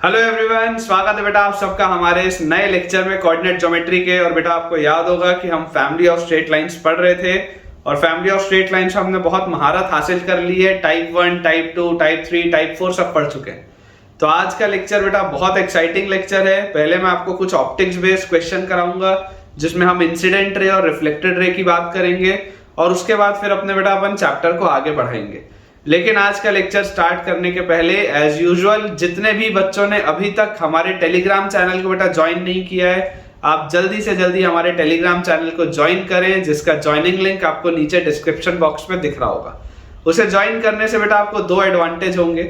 Hello everyone, स्वागत है बेटा आप सबका हमारे इस नए लेक्चर में कोऑर्डिनेट ज्योमेट्री के। और बेटा आपको याद होगा कि हम फैमिली ऑफ स्ट्रेट लाइंस पढ़ रहे थे और फैमिली ऑफ स्ट्रेट लाइंस हमने बहुत महारत हासिल कर ली है। टाइप 1, टाइप 2, टाइप 3, टाइप 4 सब पढ़ चुके हैं। तो आज का लेक्चर बेटा बहुत एक्साइटिंग लेक्चर है। पहले मैं आपको कुछ ऑप्टिक्स बेस्ड क्वेश्चन कराऊंगा जिसमें हम इंसिडेंट रे और रिफ्लेक्टेड रे की बात करेंगे और उसके बाद फिर अपने बेटा अपन चैप्टर को आगे बढ़ाएंगे। लेकिन आज का लेक्चर स्टार्ट करने के पहले एज यूजुअल जितने भी बच्चों ने अभी तक हमारे टेलीग्राम चैनल को बेटा ज्वाइन नहीं किया है, आप जल्दी से जल्दी हमारे टेलीग्राम चैनल को ज्वाइन करें, जिसका ज्वाइनिंग लिंक आपको नीचे डिस्क्रिप्शन बॉक्स में दिख रहा होगा। उसे ज्वाइन करने से बेटा आपको दो एडवांटेज होंगे।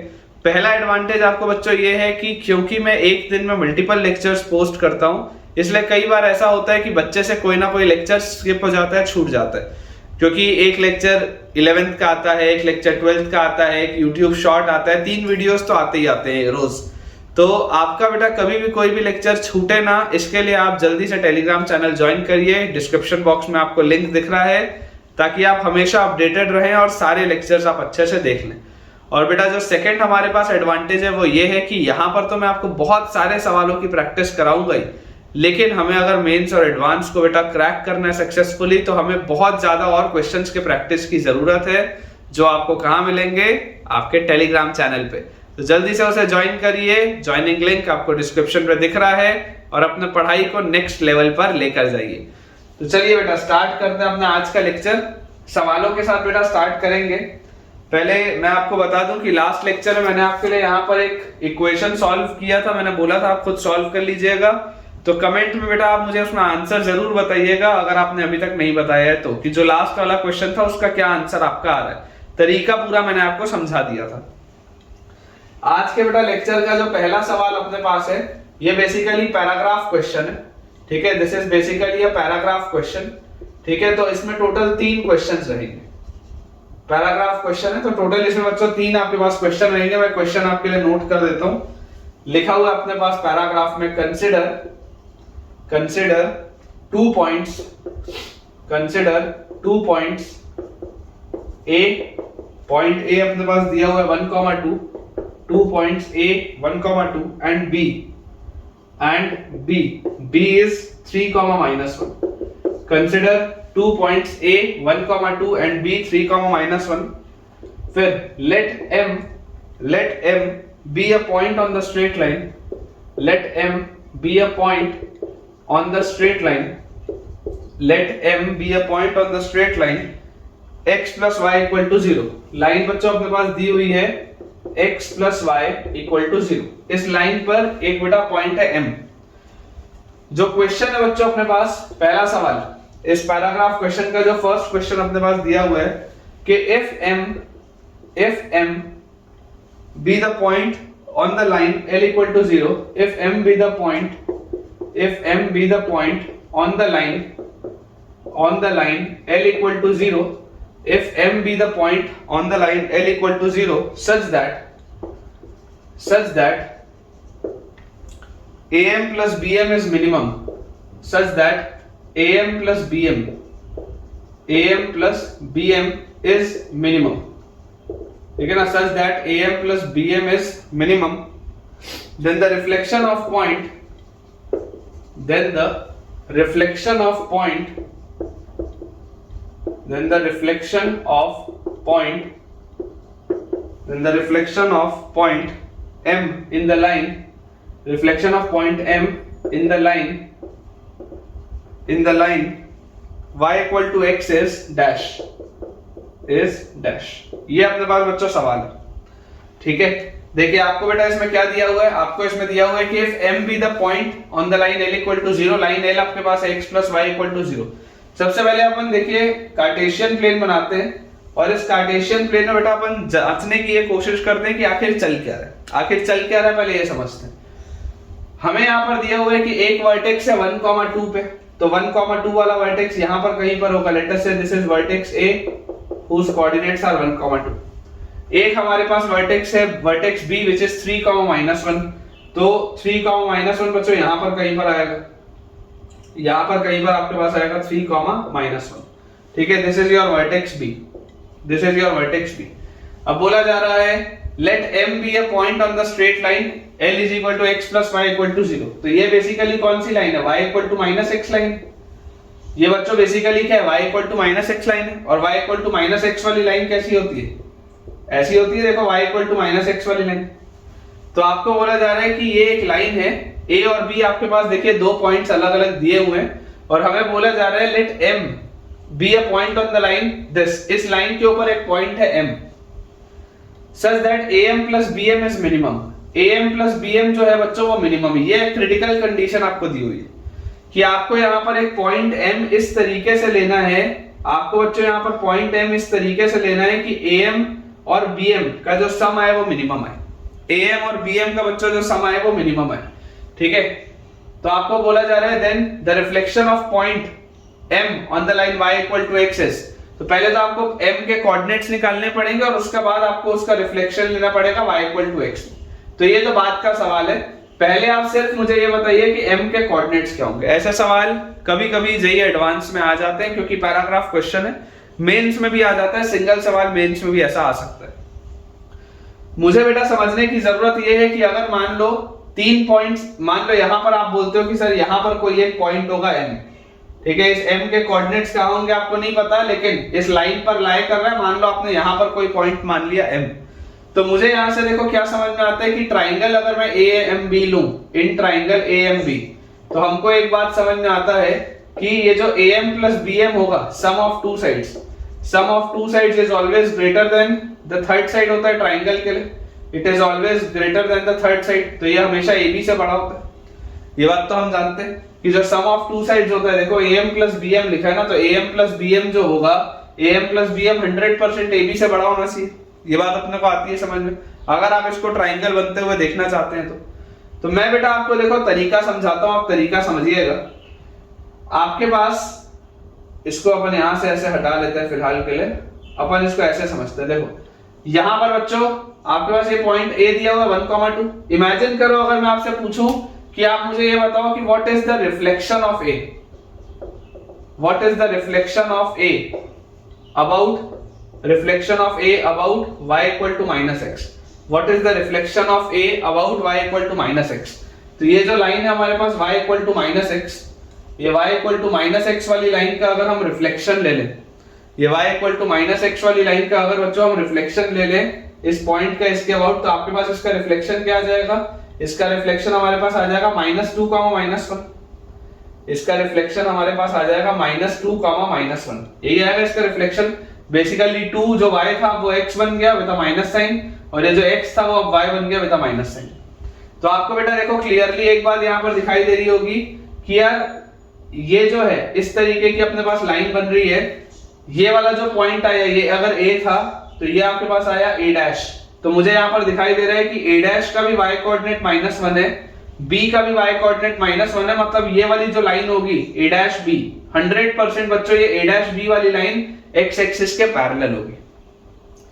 पहला एडवांटेज आपको बच्चों ये है कि क्योंकि मैं एक दिन में मल्टीपल लेक्चर्स पोस्ट करता हूं, इसलिए कई बार ऐसा होता है कि बच्चे से कोई ना कोई लेक्चर स्किप हो जाता है, छूट जाता है। क्योंकि एक लेक्चर 11th का आता है, एक लेक्चर 12th का आता है, एक यूट्यूब शॉर्ट आता है, 3 वीडियोस तो आते ही आते हैं रोज। तो आपका बेटा कभी भी कोई भी लेक्चर छूटे ना, इसके लिए आप जल्दी से टेलीग्राम चैनल ज्वाइन करिए। डिस्क्रिप्शन बॉक्स में आपको लिंक दिख रहा है ताकि आप हमेशा अपडेटेड रहें और सारे लेक्चर्स आप अच्छे से देख लें। और बेटा जो सेकंड हमारे पास एडवांटेज है वो ये है कि यहाँ पर तो मैं आपको बहुत सारे सवालों की प्रैक्टिस कराऊंगा ही, लेकिन हमें अगर मेंस और एडवांस को बेटा क्रैक करना है सक्सेसफुली तो हमें बहुत ज्यादा और क्वेश्चंस के प्रैक्टिस की जरूरत है, जो आपको कहाँ मिलेंगे, आपके टेलीग्राम चैनल पे। तो जल्दी से उसे ज्वाइन करिए, ज्वाइनिंग लिंक आपको डिस्क्रिप्शन पे दिख रहा है और अपने पढ़ाई को नेक्स्ट लेवल पर लेकर जाइए। तो चलिए बेटा स्टार्ट करते हैं अपना आज का लेक्चर। सवालों के साथ बेटा स्टार्ट करेंगे। पहले मैं आपको बता दूं कि लास्ट लेक्चर में मैंने आपके लिए यहाँ पर एक इक्वेशन सॉल्व किया था। मैंने बोला था आप खुद सॉल्व कर लीजिएगा, तो कमेंट में बेटा आप मुझे उसमें आंसर जरूर बताइएगा अगर आपने अभी तक नहीं बताया है तो, कि जो लास्ट वाला क्वेश्चन था उसका क्या आंसर आपका आ रहा है। तरीका पूरा मैंने आपको समझा दिया था। आज के बेटा लेक्चर का जो पहला सवाल अपने पास है ये बेसिकली पैराग्राफ क्वेश्चन है। ठीक है, this is basically a paragraph question. ठीक है, तो इसमें टोटल 3 क्वेश्चंस रहेंगे। पैराग्राफ क्वेश्चन है तो टोटल इसमें बच्चों 3 आपके पास क्वेश्चन रहेंगे। मैं क्वेश्चन आपके लिए नोट कर देता हूं। लिखा हुआ अपने पास पैराग्राफ में consider 2 points A, point A अपने पास दिया हुआ है 1,2, 2 points A 1,2 and B is 3,-1. Consider 2 points A 1,2 and B 3,-1. फिर let M be a point on the straight line. Let M be a point on the straight line. Let M be a point on the straight line. X plus y equal to 0. Line बच्चों अपने पास दी हुई है x plus y equal to 0. इस line पर एक बेटा point है M। जो क्वेश्चन है बच्चों अपने पास पहला सवाल, इस पैराग्राफ क्वेश्चन का जो फर्स्ट क्वेश्चन अपने पास दिया हुआ है कि if M be the point on the line L equal to 0, if M be the point on the line L equal to 0, if M be the point on the line L equal to 0 such that AM plus BM is minimum, such that AM plus BM is minimum. ठीक है ना, such that AM plus BM is minimum, then the reflection of point M in the line, y equal to x is dash. ये अपने पास बच्चों सवाल है। ठीक है, देखिए आपको बेटा इसमें क्या दिया हुआ है, आपको इसमें दिया हुआ है कि if M be the point on the line L equal to 0, line L आपके पास है x plus y equal to 0। सबसे पहले अपन देखिए कार्टेशियन प्लेन बनाते हैं और इस कार्टेशियन प्लेन में बेटा अपन जांचने की ये कोशिश करते हैं कि आखिर चल क्या रहा है। पहले ये समझते हैं। हमें यहाँ पर दिया हुआ है कि एक वर्टेक्स है 1,2 पे, तो 1,2 वाला वर्टेक्स यहाँ पर कहीं पर होगा। Late us say this is vertex A whose coordinates are 1,2। एक हमारे पास वर्टेक्स है वर्टेक्स B which is 3,-1, तो 3,-1 बच्चों यहाँ पर कहीं पर आएगा, यहाँ पर कहीं पर आपके पास आएगा 3,-1। ठीक है, this is your vertex B, अब बोला जा रहा है let M be a point on the straight line L is equal to x plus y equal to 0। तो ये बेसिकली कौन सी लाइन है, y equal to minus x line. ये बच्चों बेसिकली क्या है, y equal to minus x line है। और y equal to minus x वाली लाइन कैसी होती है, ऐसी होती है, देखो y equal to minus x वाली लाइन। तो आपको बोला जा रहा है कि ये एक लाइन है a और b, आपके पास देखिए दो पॉइंट्स अलग अलग दिए हुए हैं और हमें बोला जा रहा है लेट m be a point on the line this, इस लाइन के ऊपर एक पॉइंट है m such that am plus bm is minimum। am plus bm जो है बच्चों वो मिनिमम है। ये क्रिटिकल कंडीशन आपको दी हुई है कि आपको यहाँ पर एक पॉइंट m इस तरीके से लेना है, आपको बच्चों यहाँ पर पॉइंट m इस तरीके से लेना है कि am और bm का जो सम है वो मिनिमम है। am और bm का बच्चों जो सम है वो मिनिमम है, ठीक है। तो आपको बोला जा रहा है then the reflection of point m on the line y equal to x is। तो पहले तो आपको m के कोऑर्डिनेट्स निकालने पड़ेंगे और उसके बाद आपको उसका रिफ्लेक्शन लेना पड़ेगा y इक्वल टू x। तो ये तो बात का सवाल है, पहले आप सिर्फ मुझे ये बताइए कि m के कोऑर्डिनेट्स क्या होंगे। ऐसे सवाल कभी कभी जेईई एडवांस में आ जाते हैं क्योंकि पैराग्राफ क्वेश्चन है, मेंस में भी आ जाता है, सिंगल सवाल मेंस में भी ऐसा आ सकता है। मुझे बेटा समझने की जरूरत ये है कि अगर मान लो 3 पॉइंट्स, मान लो यहां पर आप बोलते हो कि सर यहां पर कोई एक पॉइंट होगा m, ठीक है। इस m के कोऑर्डिनेट्स क्या होंगे आपको नहीं पता, लेकिन इस लाइन पर लाई कर रहा है, मान लो आपने यहां पर कोई पॉइंट मान लिया m। तो मुझे यहां से देखो क्या समझ में आता है कि ट्राइंगल अगर मैं AMB लूं, इन ट्राइंगल AMB, तो हमको एक बात समझ में आता है कि ये जो AM प्लस BM होगा, sum of two sides, sum of two sides is always greater than the third side होता है ट्राइंगल के लिए, it is always greater than the third side. तो ये हमेशा AB से बड़ा होता है, ये बात तो हम जानते हैं कि जो सम ऑफ टू साइड्स होता है, देखो AM प्लस BM लिखा है ना, तो AM प्लस BM जो होगा, AM प्लस BM 100% AB से बड़ा होना चाहिए। ये बात अपने को आती है समझ में, अगर आप इसको ट्राइंगल बनते हुए देखना चाहते हैं तो मैं बेटा आपको देखो तरीका समझाता हूं, आप तरीका समझिएगा। आपके पास इसको अपन यहां से ऐसे हटा लेते हैं फिलहाल के लिए, अपन इसको ऐसे समझते हैं। देखो यहां पर बच्चों आपके पास ये पॉइंट A दिया हुआ 1,2। इमेजिन करो अगर मैं आपसे पूछूं कि आप मुझे ये बताओ कि what is the reflection of A, what is the reflection of A about, reflection of A about y equal to minus x। What is the reflection of A about y equal to minus x? तो ये जो line है हमारे पास y equal to minus x, ये y equal to minus x वाली line का अगर हम रिफ्लेक्शन ले लें, ये y equal to minus x वाली लाइन का अगर बच्चों हम रिफ्लेक्शन ले लें इस पॉइंट का इसके अबाउट, तो आपके पास इसका रिफ्लेक्शन क्या आ जाएगा, इसका रिफ्लेक्शन हमारे पास आ जाएगा -2, -1। इसका रिफ्लेक्शन हमारे पास आ जाएगा -2, -1। यही आएगा इसका रिफ्लेक्शन। बेसिकली 2 जो y था वो x बन गया विद माइनस साइन, और ये जो x था वो अब y बन गया विद माइनस साइन। तो आपको बेटा देखो क्लियरली एक बात यहाँ पर दिखाई दे रही होगी कि यार ये जो है इस तरीके की अपने पास लाइन बन रही है, ये वाला जो पॉइंट आया, ये अगर a था तो ये आपके पास आया a'। तो मुझे यहाँ पर दिखाई दे रहा है कि a' का भी y कोऑर्डिनेट -1 है, b का भी y कोऑर्डिनेट -1 है, मतलब ये वाली जो लाइन होगी a'(b) 100% बच्चों ये a'(b) वाली लाइन x एक्सिस के पैरेलल होगी,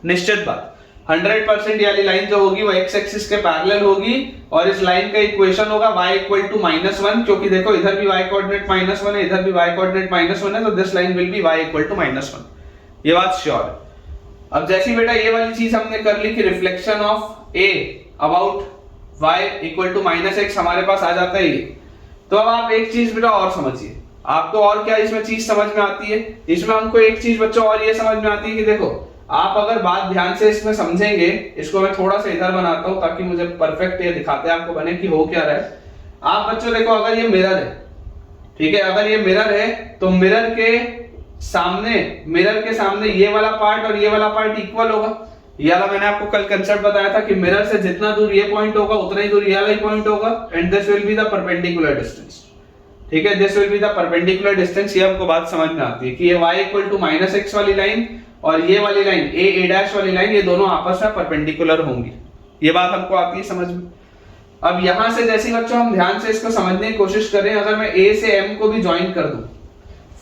निश्चित बात। 100% वाली लाइन जो होगी वो x एक्सिस के पैरेलल होगी, और इस लाइन का इक्वेशन होगा y इक्वल टू -1, क्योंकि देखो इधर भी y कोऑर्डिनेट -1 है, इधर भी y कोऑर्डिनेट -1 है, तो this line will be y equal to -1। ये बात श्योर है। अब जैसी बेटा ये वाली चीज हमने कर ली कि reflection of A about y equal to -x हमारे पास आ जाता है ये। तो अब आप एक चीज बेटा और समझिए, आपको और क्या इसमें चीज समझ में आती है, इसमें हमको एक चीज बच्चों और ये समझ में आती है कि देखो आप अगर बात ध्यान से इसमें समझेंगे, इसको मैं थोड़ा सा इधर बनाता हूं ताकि मुझे परफेक्ट ये दिखाते हैं आपको बने कि हो क्या रहा है। आप बच्चों देखो अगर ये मिरर है, ठीक है, अगर ये मिरर है तो मिरर के सामने ये वाला पार्ट और ये वाला पार्ट इक्वल होगा। ये वाला मैंने आपको कल कंसेप्ट बताया था कि मिरर से जितना दूर ये पॉइंट होगा उतना ही दूर ये वाला पॉइंट होगा, and this will be the perpendicular distance, ठीक है, this will be the perpendicular distance. ये हमको बात समझ में आती है कि ये y इक्वल टू -x वाली लाइन और ये वाली लाइन a' वाली लाइन, ये दोनों आपस में परपेंडिकुलर होंगी। ये बात हमको आती है समझ में। अब यहां से जैसे बच्चों हम ध्यान से इसको समझने की कोशिश करें, अगर मैं a से m को भी ज्वाइन कर दूं,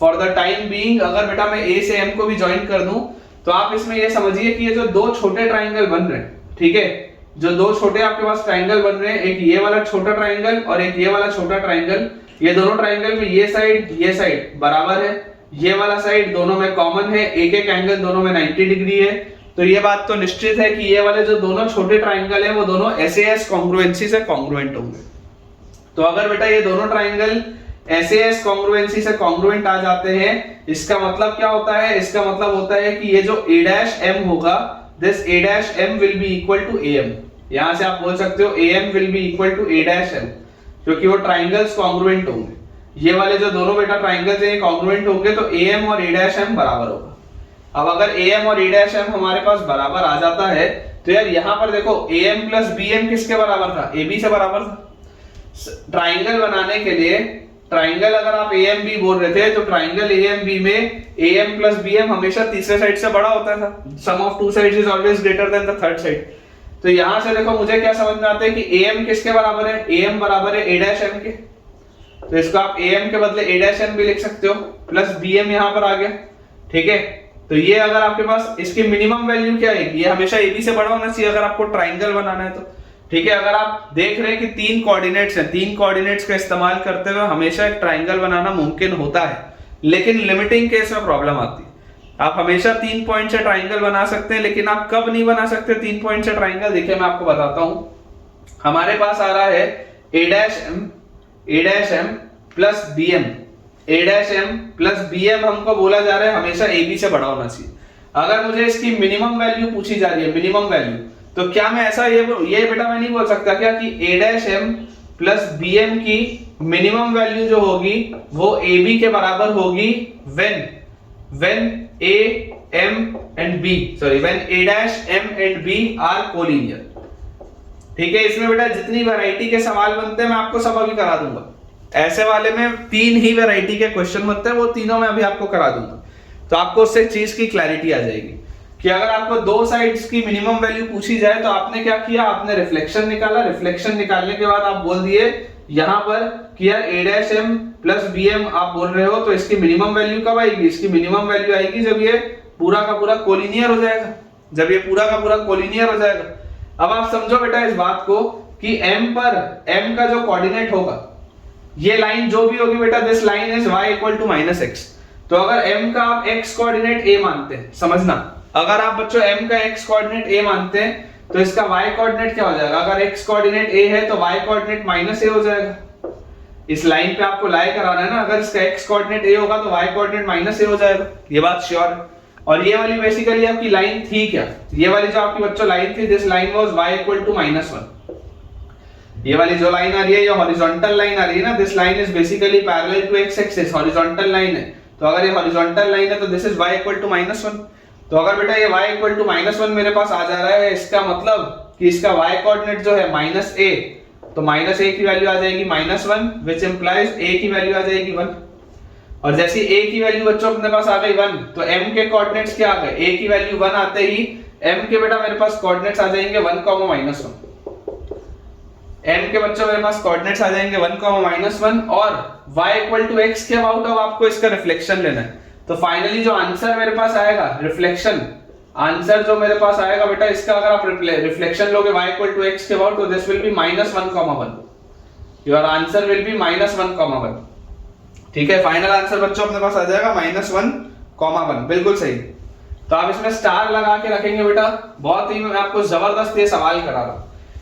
फॉर द टाइम बीइंग अगर बेटा मैं a से m को भी ज्वाइन कर दूं, तो आप इसमें ये समझिए कि ये जो दो छोटे ट्राइंगल बन रहे हैं, ठीक है, जो दो छोटे आपके पास ट्राइंगल बन रहे हैं, एक ये वाला छोटा ट्राइंगल और एक ये वाला छोटा ट्राइंगल, ये दोनों ट्राइंगल में ये साइड बराबर है, ये वाला साइड दोनों में कॉमन है, एक एंगल दोनों में 90 डिग्री है। तो ये बात तो निश्चित है कि ये वाले जो दोनों छोटे ट्राइंगल हैं वो दोनों SAS कॉन्ग्रुएंसी से कॉन्ग्रुएंट होंगे। तो अगर बेटा ये दोनों ट्राइंगल SAS कॉन्ग्रुएंसी से कॉन्ग्रुएंट आ जाते हैं, इसका मतलब क्या होता है? इसका मतलब होता है कि ये जो A' M होगा, this A' M will be equal to AM। यहां से आप बोल सकते हो AM will be equal to A' M, क्योंकि वो ट्राइंगल्स कॉन्ग्रुएंट होंगे। ये वाले जो दोनों बेटा ट्राइंगल्स हैं कॉन्ग्रुएंट होंगे, तो AM और A' M बराबर होगा। अब अगर AM और A' M हमारे पास बराबर आ जाता है, तो यार यहाँ पर देखो AM प्लस BM किसके बराबर था? AB से बराबर था। ट्राइंगल बनाने के लिए, ट्राइंगल अगर आप AMB बोल रहे थे, तो ट्राइंगल AMB में AM प्लस BM हमेशा तीसरे साइड से बड़ा होता था। Sum of two sides is always greater than the third side. तो यहां से देखो मुझे क्या समझ में आता है कि AM किसके बराबर है? AM बराबर है A' M के। तो इसको आप AM के बदले A' M भी लिख सकते हो, प्लस BM यहां पर आ गया। ठीक है, तो ये अगर आपके पास इसकी मिनिमम वैल्यू क्या है? ये हमेशा AB से बड़ा होना चाहिए अगर आपको ट्राइंगल बनाना है तो। ठीक है, अगर आप देख रहे हैं कि 3 कोऑर्डिनेट्स हैं, 3 कोऑर्डिनेट्स का इस्तेमाल करते हुए हमेशा एक ट्राइंगल बनाना मुमकिन होता है, लेकिन लिमिटिंग केस में प्रॉब्लम आती है। आप हमेशा 3 पॉइंट से ट्राइंगल बना सकते हैं, लेकिन आप कब नहीं बना सकते 3 पॉइंट से ट्राइंगल? देखिए मैं आपको बताता हूं। हमारे पास आ रहा है A' M plus BM। A' M plus BM हमको बोला जा रहा है हमेशा AB से बड़ा होना चाहिए। अगर मुझे इसकी मिनिमम वैल्यू पूछी जा रही है, मिनिमम वैल्यू, तो क्या मैं ऐसा ये बेटा मैं नहीं बोल सकता क्या कि A' M प्लस BM की मिनिमम वैल्यू जो होगी वो AB के बराबर होगी when A M and B, sorry, when A' M and B are collinear। ठीक है, इसमें बेटा जितनी वैरायटी के सवाल बनते हैं मैं आपको सब अभी करा दूंगा। ऐसे वाले में 3 ही वैरायटी के क्वेश्चन बनते हैं, वो तीनों मैं अभी आपको करा दूंगा। तो आपको उससे चीज की क्लैरिटी आ जाएगी कि अगर आपको 2 साइड्स की मिनिमम वैल्यू पूछी जाए तो आपने क्या किया? आपने रिफ्लेक्शन निकाला। रिफ्लेक्शन निकालने के बाद आप बोल दिए यहां पर कि यार A' M प्लस BM आप बोल रहे हो, तो इसकी मिनिमम वैल्यू कब आएगी? इसकी मिनिमम वैल्यू आएगी जब ये पूरा का पूरा कोलिनियर हो जाएगा, जब ये पूरा का पूरा कोलिनियर हो जाएगा। अब आप समझो बेटा इस बात को कि M पर M का जो कोऑर्डिनेट होगा, ये लाइन जो भी होगी बेटा, this line is y equal to -x। तो अगर M का आप x कोऑर्डिनेट a मानते हैं, समझना, अगर आप बच्चों M का x कोऑर्डिनेट a मानते हैं तो इसका y कोऑर्डिनेट क्या हो जाएगा? अगर x कोऑर्डिनेट a है तो y कोऑर्डिनेट -a हो जाएगा। इस लाइन पे आपको लाई कराना है ना, अगर इसका x कोऑर्डिनेट a होगा तो y कोऑर्डिनेट -a हो जाएगा, ये बात श्योर है। और ये वाली बेसिकली आपकी लाइन थी क्या? ये वाली जो आपकी बच्चों लाइन थी, this line was y equal to -1। ये वाली जो लाइन आ रही है, ये हॉरिजॉन्टल लाइन आ रही है ना, this line is basically parallel to x axis, horizontal line है। तो अगर ये हॉरिजॉन्टल लाइन है तो this is y equal to -1। तो अगर बेटा ये y इक्वल टू -1 मेरे पास आ जा रहा है, इसका मतलब कि इसका y कोऑर्डिनेट जो है -a, तो -a की वैल्यू आ जाएगी -1, व्हिच इंप्लाइज a की वैल्यू आ जाएगी 1। और जैसे a की वैल्यू बच्चों अपने पास आ गई 1, तो m के कोऑर्डिनेट्स क्या आ गए? a की वैल्यू 1 आते ही m के बेटा मेरे पास कोऑर्डिनेट्स आ जाएंगे 1, -1। m के बच्चों मेरे पास कोऑर्डिनेट्स आ जाएंगे 1, -1 और y इक्वल टू x के अबाउट अब आपको इसका रिफ्लेक्शन लेना है। तो फाइनली जो आंसर मेरे पास आएगा रिफ्लेक्शन, आंसर जो मेरे पास आएगा बेटा इसका अगर आप रिफ्लेक्शन लोगे y इक्वल टू x के अबाउट, तो this will B -1, your answer will B -1, ठीक है। फाइनल आंसर बच्चों अपने पास आ जाएगा -1, बिल्कुल सही। तो आप इसमें स्टार लगा के रखेंगे बेटा, बहुत ही मैं आपको जबरदस्त ये सवाल करा रहा हूं,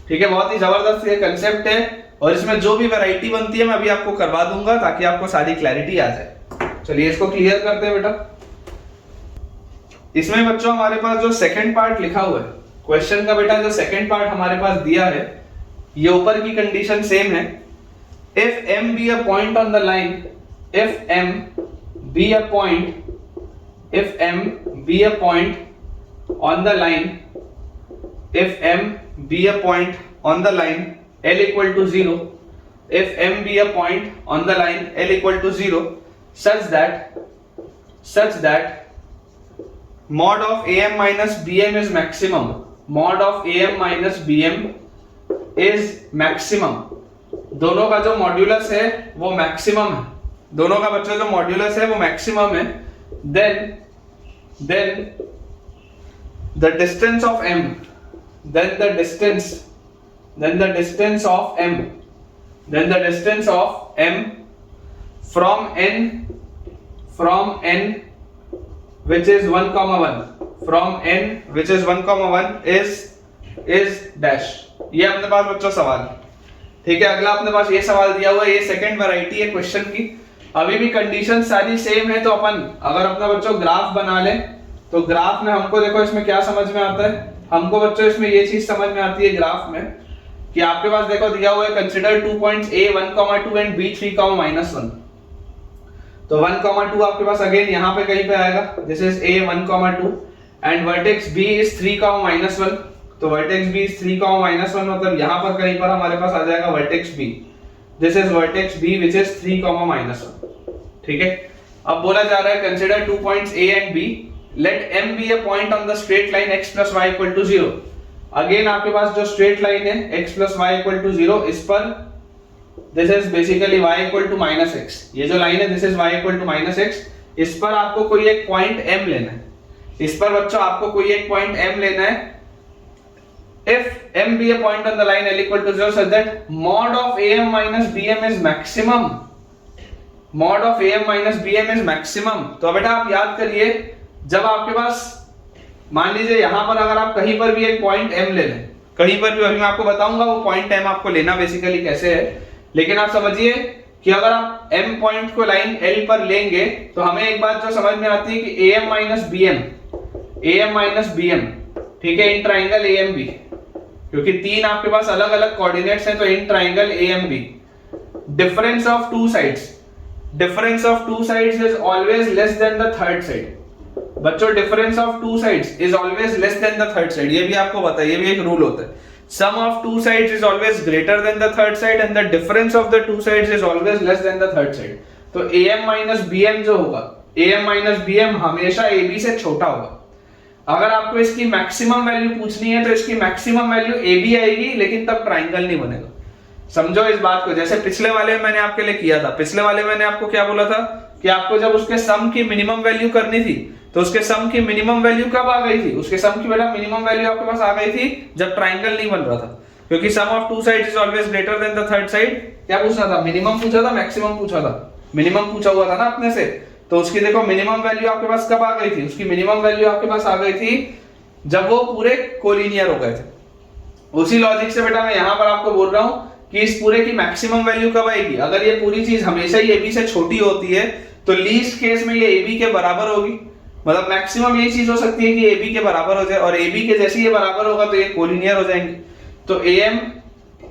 ठीक है, बहुत ही जबरदस्त ये कंसेप्ट है। और इसमें जो भी वैरायटी बनती है मैं अभी आपको करवा दूंगा ताकि आपको सारी क्लैरिटी आ जाए। चलिए इसको क्लियर करते हैं बेटा। इसमें बच्चों हमारे पास जो सेकंड पार्ट लिखा हुआ है क्वेश्चन का, बेटा जो सेकंड पार्ट हमारे पास दिया है, ये ऊपर की कंडीशन सेम है। If m be a point on the line, if m be a point, if m be a point on the line, if m be a point on the line L equal to 0, if m be a point on the line L equal to 0, such that mod of am minus bm is maximum, mod of am minus bm is maximum। दोनों का जो modulus है वो maximum है, दोनों का बच्चों जो मॉड्यूलस है वो मैक्सिमम है, then the distance of m, then the distance of m from n which is 1, from n which is 1,1 is dash. ये अपने पास बच्चों सवाल, ठीक है। अगला अपने पास ये सवाल दिया हुआ है, ये सेकंड वैरायटी है क्वेश्चन की। अभी भी कंडीशन सारी सेम है, तो अपन अगर अपना बच्चों ग्राफ बना ले तो ग्राफ में हमको देखो इसमें क्या समझ में आता है, हमको बच्चों इसमें ये चीज समझ में आती है ग्राफ में कि आपके पास देखो दिया हुआ है consider 2 points a 1,2 and b 3,-1। तो 1,2 आपके पास अगेन यहाँ पे कहीं पे आएगा, this is a 1,2 and vertex b is 3,-1। तो वर्टेक्स b इज 3,-1 मतलब यहाँ पर कहीं पर हमारे पास आ जाएगा vertex b, this is vertex b which is 3,-1। ठीक है। अब बोला जा रहा है consider 2 points a and b, let m be a point on the straight line x plus y equal to 0। Again आपके पास जो स्ट्रेट लाइन है x plus y equal to 0, इस पर this is basically y equal to minus x, ये जो line है this is y equal to minus x, इस पर आपको कोई एक पॉइंट m लेना है, इस पर बच्चों आपको कोई एक पॉइंट m लेना है। If m be a point on the line L equal to 0 such that mod of am minus bm is maximum, mod of am minus bm is maximum। तो बेटा आप याद करिए, जब आपके पास मान लीजिए यहां पर अगर आप कहीं पर भी एक पॉइंट m ले लें, कहीं पर भी, अभी मैं आपको बताऊंगा वो पॉइंट m आपको लेना बेसिकली कैसे है, लेकिन आप समझिए कि अगर आप m पॉइंट को लाइन L पर लेंगे तो हमें एक बात जो समझ में आती है कि am minus bm, ठीक है, इन ट्राइंगल AMB, क्योंकि तीन आपके पास अलग अलग कोऑर्डिनेट्स हैं, तो in triangle AMB difference of two sides is always less than the third side. बच्चों difference of two sides is always less than the third side, ये भी आपको पता है, ये भी एक रूल होता है। Sum of two sides is always greater than the third side and the difference of the two sides is always less than the third side. तो am माइनस bm जो होगा, am माइनस bm हमेशा ab से छोटा होगा। अगर आपको इसकी मैक्सिमम वैल्यू पूछनी है तो इसकी मैक्सिमम वैल्यू AB आएगी, लेकिन तब ट्राइंगल नहीं बनेगा। समझो इस बात को, जैसे पिछले वाले में मैंने आपके लिए किया था, पिछले वाले में मैंने आपको क्या बोला था कि आपको जब उसके सम की मिनिमम वैल्यू करनी थी तो उसके सम की मिनिमम वैल्यू कब आ गई थी, उसके सम की बेटा मिनिमम वैल्यू आपके पास आ गई थी जब ट्राइंगल नहीं बन रहा था, क्योंकि sum of two sides is always greater than the third side. क्या पूछना था, मिनिमम पूछा था, मैक्सिमम पूछा था, मिनिमम पूछा हुआ था ना अपने से, तो उसकी देखो मिनिमम वैल्यू आपके पास कब आ गई थी, उसकी मिनिमम वैल्यू आपके पास आ गई थी जब वो पूरे कोलिनियर हो गए थे। उसी लॉजिक से बेटा मैं यहां पर आपको बोल रहा हूं कि इस पूरे की मैक्सिमम वैल्यू कब आएगी, अगर ये पूरी चीज हमेशा ही AB से छोटी होती है तो लीस्ट केस में ये AB के बराबर होगी, मतलब मैक्सिमम ये चीज हो सकती है कि AB के बराबर हो जाए, और AB के जैसे ये बराबर होगा तो ये कोलिनियर हो जाएंगे। तो AM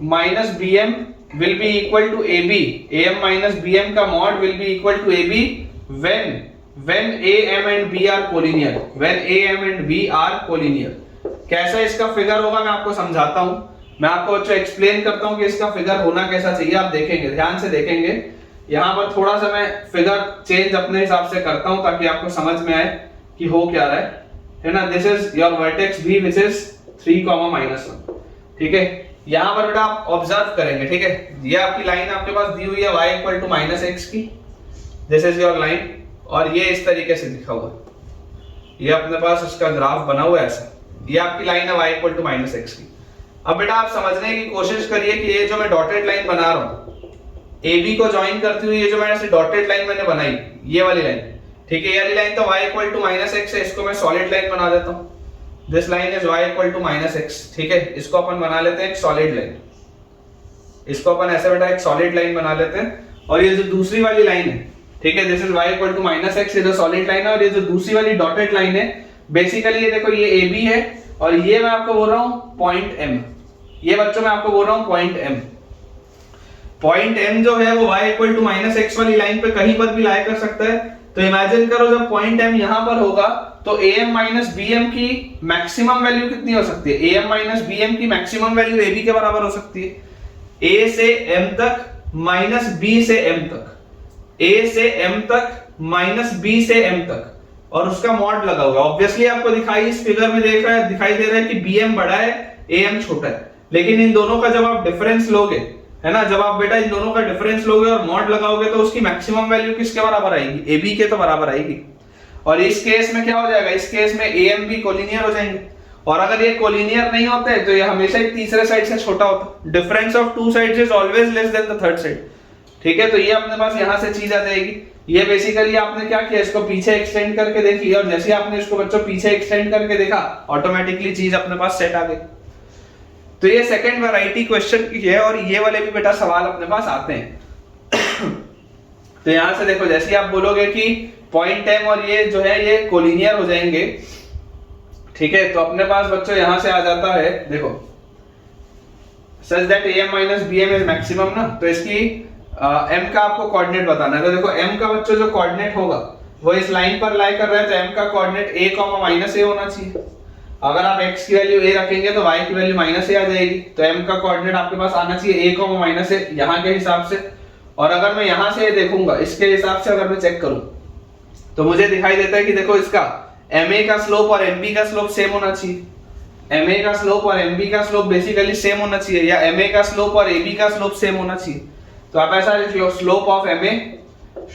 minus BM will be equal to AB, AM minus BM का mod will be equal to AB when AM and B are collinear, when AM and B are collinear। कैसा इसका फिगर होगा मैं आपको समझाता हूं, मैं आपको अच्छा एक्सप्लेन करता हूं कि इसका फिगर होना कैसा चाहिए। आप देखेंगे, ध्यान से देखेंगे, यहां पर थोड़ा सा मैं फिगर चेंज अपने हिसाब से करता हूं ताकि आपको समझ में आए कि हो क्या रहा है ना। This is your vertex B which is 3,-1, ठीक है। यहां पर बेटा आप ऑब्जर्व करेंगे, ठीक है, ये आपकी लाइन आपके पास दी हुई है y इक्वल टू -x की, दिस इज योर लाइन, और ये इस तरीके से लिखा हुआ है, ये अपने पास इसका ग्राफ बना हुआ है ऐसा, ये आपकी लाइन है y इक्वल टू -x की। अब बेटा आप समझने की कोशिश करिए कि ये जो मैं डॉटेड लाइन बना रहा हूं, AB को ज्वाइन करती हुई ये जो मैंने डॉटेड लाइन मैंने बनाई, ये वाली लाइन, ठीक है, ये वाली लाइन तो y इक्वल टू -x है, इसको मैं सॉलिड लाइन बना देता हूं। This line is y equal to -x, ठीक है, इसको अपन बना लेते हैं एक सॉलिड लाइन, इसको अपन ऐसे बेटा एक सॉलिड लाइन बना लेते हैं। और ये जो दूसरी वाली लाइन है, ठीक है, this is y equal to -x, ये जो सॉलिड लाइन है, और ये जो दूसरी वाली डॉटेड लाइन है बेसिकली ये देखो ये AB है, और ये मैं आपको बोल रहा हूं पॉइंट M, ये बच्चों मैं आपको बोल रहा हूं पॉइंट M। पॉइंट M जो है वो y इक्वल टू -x वाली लाइन पे कहीं पर भी लाई कर सकता है। तो इमेजिन करो जब पॉइंट M यहां पर होगा तो AM माइनस BM की मैक्सिमम वैल्यू कितनी हो सकती है, AM माइनस BM की मैक्सिमम वैल्यू AB के बराबर हो सकती है, A से M तक माइनस B से M तक, A से M तक माइनस B से M तक, और उसका मॉड लगा हुआ है। ऑब्वियसली आपको दिखाई इस फिगर में दिखाई दे रहा है कि BM बड़ा है, AM छोटा है, लेकिन इन दोनों का जब आप डिफरेंस लोगे, है ना, जब आप बेटा इन दोनों का डिफरेंस लोगे और मॉड लगाओगे तो उसकी मैक्सिमम वैल्यू किसके बराबर आएगी, AB के तो बराबर आएगी। और इस केस में क्या हो जाएगा, इस केस में AM भी कोलिनियर हो जाएंगे, और अगर ये कोलिनियर नहीं होते तो ये हमेशा ही तीसरे साइड से छोटा होता। Difference of two sides is always less than the third side, ठीक है, तो ये अपने पास यहाँ से चीज आ जाएगी। ये बेसिकली आपने क्या किया, इसको पीछे एक्सटेंड करके देख लिया, और जैसे आपने इसको बच्चों पीछे एक्सटेंड करके देखा, ऑटोमेटिकली चीज अपने पास सेट आ गई। तो ये सेकंड वैरायटी क्वेश्चन की है, और ये वाले भी बेटा सवाल अपने पास आते हैं। तो यहां से देखो, जैसे आप बोलोगे कि पॉइंट m और ये जो है ये कोलिनियर हो जाएंगे, ठीक है, तो अपने पास बच्चों यहां से आ जाता है, देखो such that am minus bm is maximum ना, तो इसकी m का आपको कोऑर्डिनेट बताना है। तो देखो m का बच्चों जो कोऑर्डिनेट होगा वो इस लाइन पर लाई कर रहा है, तो m का कोऑर्डिनेट a, माइनस a होना चाहिए। अगर आप x की वैल्यू a रखेंगे तो y की वैल्यू माइनस a आ जाएगी, तो m का कोऑर्डिनेट आपके पास आना चाहिए a, माइनस a यहाँ के हिसाब से। और अगर मैं यहाँ से देखूंगा इसके हिसाब से अगर मैं चेक करूं तो मुझे दिखाई देता है कि देखो इसका ma का स्लोप और mb का स्लोप सेम होना चाहिए। ma का स्लोप और mb का स्लोप बेसिकली सेम होना चाहिए, या ma का स्लोप और ab का स्लोप सेम होना चाहिए। तो आप ऐसा लिख लो, slope of ma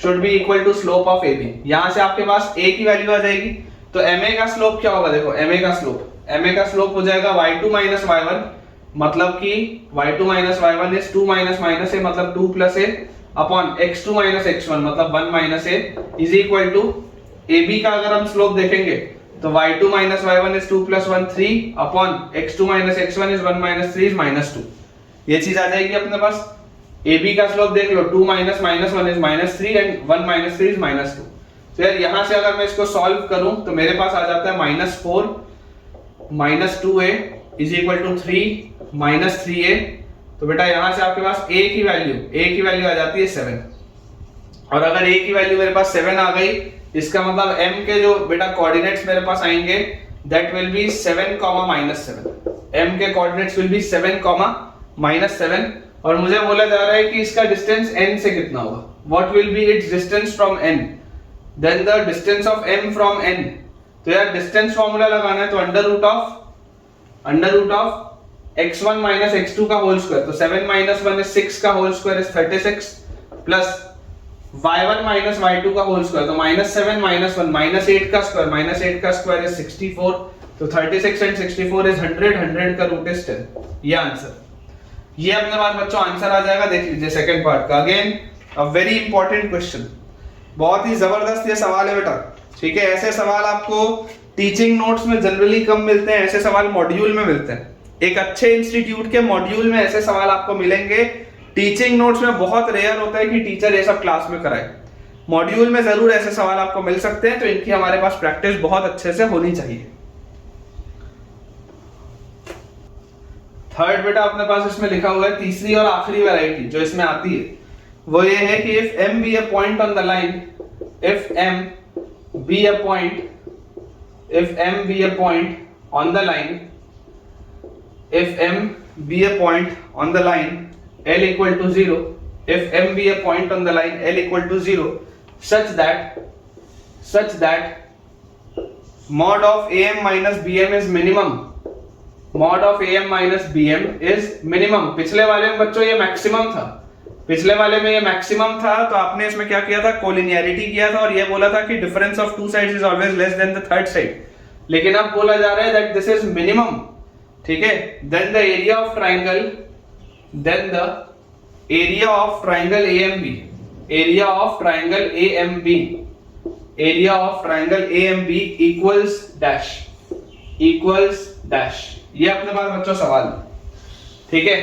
should be equal to slope of ab। यहां से आपके पास a की वैल्यू आ जाएगी, तो ma का स्लोप क्या होगा, देखो ma का स्लोप हो जाएगा y2 माइनस y1, मतलब कि y2 minus y1 is 2 minus minus a, मतलब 2 plus a upon x2 minus x1, मतलब 1 minus a is equal to ab का अगर हम स्लोप देखेंगे तो y2 minus y1 is 2 plus 1 3 upon x2 minus x1 is 1 minus 3 is minus 2। ये चीज आ जाएगी अपने पास। ab का स्लोप देख लो, 2 minus minus 1 is minus 3 and 1 minus 3 is minus 2। तो यार यहां से अगर मैं इसको सॉल्व करूं तो मेरे पास आ जाता है minus 4 minus 2a is equal to 3 minus 3a। तो बेटा यहां से आपके पास a की वैल्यू आ जाती है 7, और अगर a की वैल्यू मेरे पास 7 आ गई, इसका मतलब m के जो बेटा कोऑर्डिनेट्स मेरे पास आएंगे that will B 7, minus 7। m के कोऑर्डिनेट्स विल बी 7, माइनस 7, और मुझे बोला जा रहा है कि इसका डिस्टेंस n से कितना होगा, what will be its distance from n, then the distance of m from n। तो यार डिस्टेंस फॉर्मूला लगाना है, तो under root of x1 minus x2 का होल स्क्वायर, तो 7 माइनस 1 इज 6 का whole square is 36, plus y1 minus y2 का whole square, तो माइनस 7 माइनस 1 माइनस 8 का स्क्वायर इज 64, तो 36 एंड 64 इज 100 का रूट इज 10। ये आंसर, ये अपने पास बच्चों आंसर आ जाएगा। देख लीजिए सेकंड पार्ट का, again a very important question, बहुत ही जबरदस्त ये सवाल है बेटा, ठीक है। ऐसे सवाल आपको टीचिंग नोट्स में जनरली कम मिलते हैं, ऐसे सवाल मॉड्यूल में मिलते हैं। एक अच्छे इंस्टीट्यूट के मॉड्यूल में ऐसे सवाल आपको मिलेंगे, टीचिंग नोट्स में बहुत रेयर होता है कि टीचर ये सब क्लास में कराए। मॉड्यूल में जरूर ऐसे सवाल आपको मिल सकते हैं, तो इनकी हमारे पास प्रैक्टिस बहुत अच्छे से होनी चाहिए। थर्ड बेटा अपने पास इसमें लिखा हुआ है, तीसरी और आखिरी वैरायटी जो इसमें आती है वो ये है कि if m be a point on the line, if m be a point on the line, if m be a point on the line L equal to 0, if m be a point on the line L equal to 0, such that mod of am minus bm is minimum, mod of am minus bm is minimum। पिछले वाले में बच्चों ये maximum था, तो आपने इसमें क्या किया था, कोलिनियरिटी किया था, और ये बोला था कि difference of two sides is always less than the third side. लेकिन अब बोला जा रहा है दैट दिस इज मिनिमम, ठीक है। Then the area of triangle AMB equals dash। ये अपने पास बच्चों सवाल, ठीक है।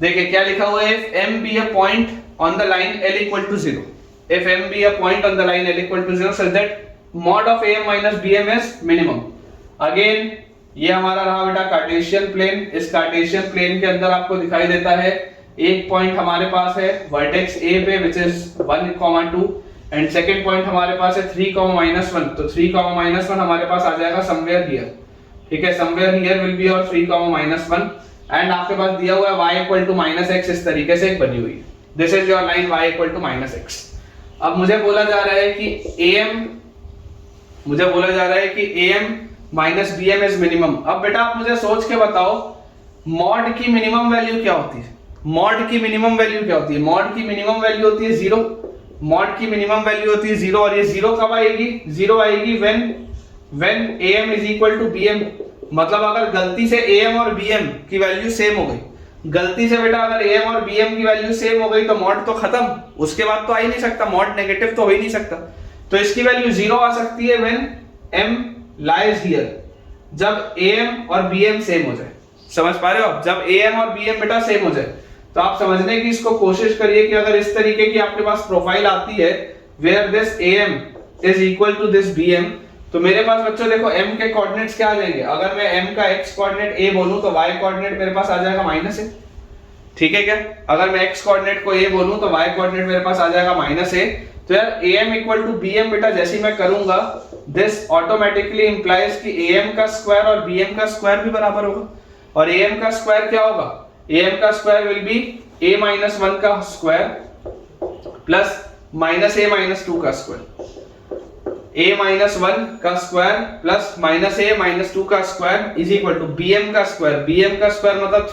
देखिए क्या लिखा हुआ है, if m be a point on the line L equal to 0, if m be a point on the line L equal to 0 such that mod of am minus bm is minimum। Again ये हमारा रहा बेटा Cartesian plane. इस Cartesian plane के अंदर आपको दिखाई देता है एक पॉइंट हमारे पास है वर्टेक्स a पे which is 1, 2, and second point हमारे पास है 3, -1, तो 3, -1 हमारे पास आ जाएगा समवेयर हियर, ठीक है। समवेयर हियर विल बी और 3, -1, एंड आपके पास दिया हुआ है y इक्वल टू -x, इस तरीके से एक बनी हुई है, this is your line y equal to -x। अब मुझे बोला जा रहा है कि am minus bm is minimum. अब बेटा आप मुझे सोच के बताओ मॉड की मिनिमम वैल्यू क्या होती है, मॉड की मिनिमम वैल्यू होती है 0, मॉड की मिनिमम वैल्यू होती है 0, और ये 0 कब आएगी, 0 आएगी when am is equal to bm। मतलब अगर गलती से am और bm की वैल्यू सेम हो गई, गलती से बेटा अगर am और bm की वैल्यू सेम हो गई तो मॉड तो खत्म, उसके बाद तो आ ही नहीं सकता, मॉड नेगेटिव तो हो ही नहीं सकता। तो इसकी वैल्यू 0 आ सकती है व्हेन m लाइज हियर, जब am और bm सेम हो जाए। समझ पा रहे हो आप? जब am और bm बेटा सेम हो जाए तो आप समझने की इसको कोशिश करिए कि अगर इस तरीके की आपके पास प्रोफाइल आती है where this am is equal to this bm, तो मेरे पास बच्चों देखो m के कोऑर्डिनेट्स क्या आ जाएंगे। अगर मैं m का x कोऑर्डिनेट a बोलूं तो y कोऑर्डिनेट मेरे पास आ जाएगा -a, ठीक है क्या? अगर मैं x कोऑर्डिनेट को a बोलूं तो y कोऑर्डिनेट मेरे पास आ जाएगा -a। तो यार am इक्वल टू bm बेटा जैसे मैं करूंगा दिस ऑटोमेटिकली इंप्लाइज कि am का स्क्वायर और bm का स्क्वायर भी बराबर होगा। और am का स्क्वायर क्या होगा? am का square will be a minus 1 का square plus minus a minus 2 का स्क्वायर। a माइनस 1 का square plus minus a minus 2 का square is equal to bm का स्क्वायर। bm का स्क्वायर मतलब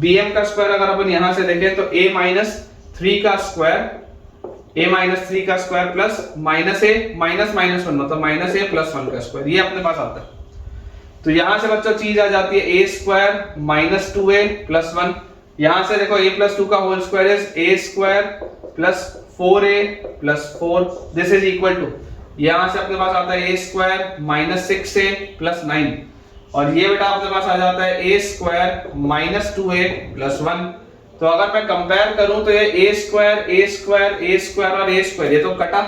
bm का स्क्वायर अगर अपन यहां से देखें तो a माइनस 3 का square plus minus a minus minus 1 मतलब माइनस a प्लस 1 का स्क्वायर, ये अपने पास आता है। तो यहां से बच्चों चीज आ जाती है a square minus 2a plus 1। यहां से देखो a प्लस 2 का whole square is a square plus 4a plus 4, this is equal to, यहां से अपने पास आता है a square minus 6a plus 9, और ये बेटा अपने पास आ जाता है a square minus 2a plus 1। तो अगर मैं कंपेयर करूं तो ये a स्क्वायर और a स्क्वायर ये तो कटा,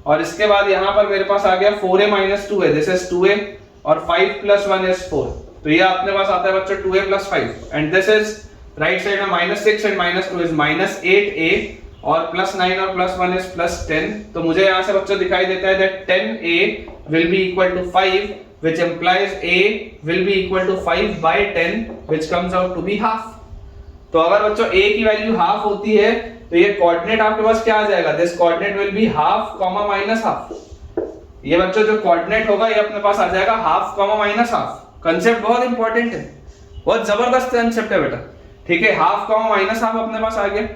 और इसके बाद यहां पर मेरे पास आ गया 4a minus 2a, this is 2a, और 5 प्लस 1 इज 4, तो ये अपने पास आता है बच्चों 2a plus 5, and this is right side में -6 एंड -2 इज -8a, और प्लस 9 और प्लस 1 इज प्लस 10। तो मुझे यहां से बच्चों दिखाई देता है that 10a will be equal to 5 which implies a will be equal to 5 by 10 which comes out to be half. तो अगर बच्चों a की वैल्यू हाफ होती है तो ये कोऑर्डिनेट आपके पास क्या आ जाएगा? This coordinate will be half comma minus half. ये बच्चों जो कोऑर्डिनेट होगा ये अपने पास आ जाएगा half comma minus half. Concept बहुत इंपॉर्टेंट है, बहुत जबरदस्त कंसेप्ट है बेटा, ठीक है। हाफ कॉमा माइनस हाफ अपने पास आ गया।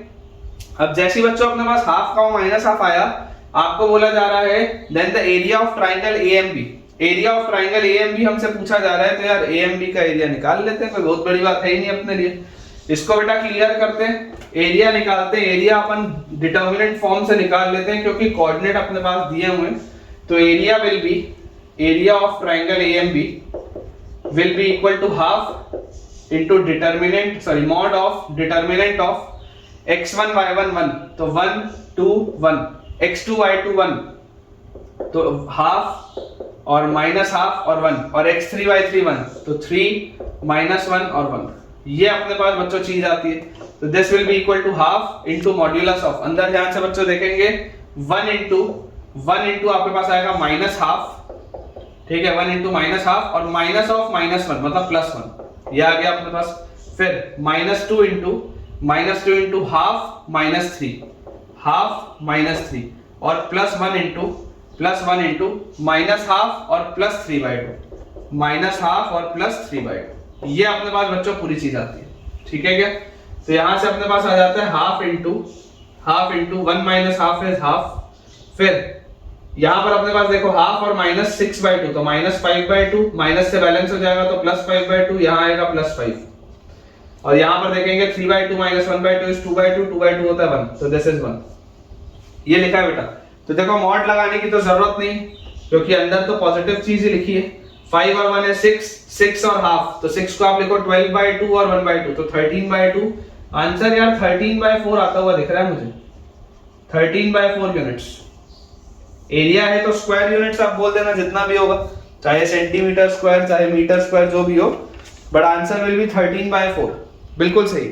अब जैसे ही बच्चों अपने पास हाफ कॉमा माइनस हाफ आया, आपको बोला जा रहा है then the area of triangle AMB, area of triangle AMB हमसे पूछा जा रहा है। तो यार AMB का एरिया निकाल लेते हैं, कोई बहुत बड़ी बात है ही नहीं अपने लिए। इसको बेटा क्लियर करते हैं, एरिया निकालते हैं। एरिया अपन डिटरमिनेंट फॉर्म से निकाल लेते हैं क्योंकि कोऑर्डिनेट अपने पास दिए हुए हैं। तो area will be, area of triangle AMB will be equal to half into mod of determinant of x1 y1 1, तो 1 2 1, x2 y2 1, तो हाफ और माइनस हाफ और 1, और x3 y3 1, तो 3 माइनस 1 और 1, ये अपने पास बच्चों चीज आती है। तो this will be equal to half into modulus of, अंदर ध्यान से बच्चों देखेंगे 1 इनटू आपके पास आएगा माइनस हाफ, ठीक है, 1 इनटू माइनस हाफ, और माइनस ऑफ माइनस 1 मतलब प्लस 1, ये आ गया अपने पास। फिर -2 into half minus 3, half minus 3, और प्लस 1 इनटू माइनस हाफ और प्लस 3/2, माइनस हाफ और प्लस 3/2, ये अपने पास बच्चों पूरी चीज आती है, ठीक है क्या। तो यहां से अपने पास आ जाता है half into 1 minus half is half. फिर यहां पर अपने पास देखो हाफ और माइनस 6/2, तो माइनस 5/2, माइनस से बैलेंस हो जाएगा तो प्लस 5/2, यहां आएगा प्लस 5, और यहां पर देखेंगे 3/2 माइनस 1/2 इज 2/2, 2/2 होता है 1, तो दिस इज 1, ये लिखा है बेटा। तो देखो मॉड लगाने की तो जरूरत नहीं क्योंकि अंदर तो पॉजिटिव चीज ही लिखी है। 5 और 1 है 6 और हाफ, तो 6 को आप लिखो 12/2 और 1/2, तो 13/2। आंसर यार 13/4 आता हुआ दिख रहा है मुझे, 13/4 यूनिट्स। एरिया है तो स्क्वायर यूनिट्स आप बोल देना जितना भी होगा, चाहे सेंटीमीटर स्क्वायर चाहे मीटर स्क्वायर जो भी हो, बट आंसर विल बी 13/4, बिल्कुल सही।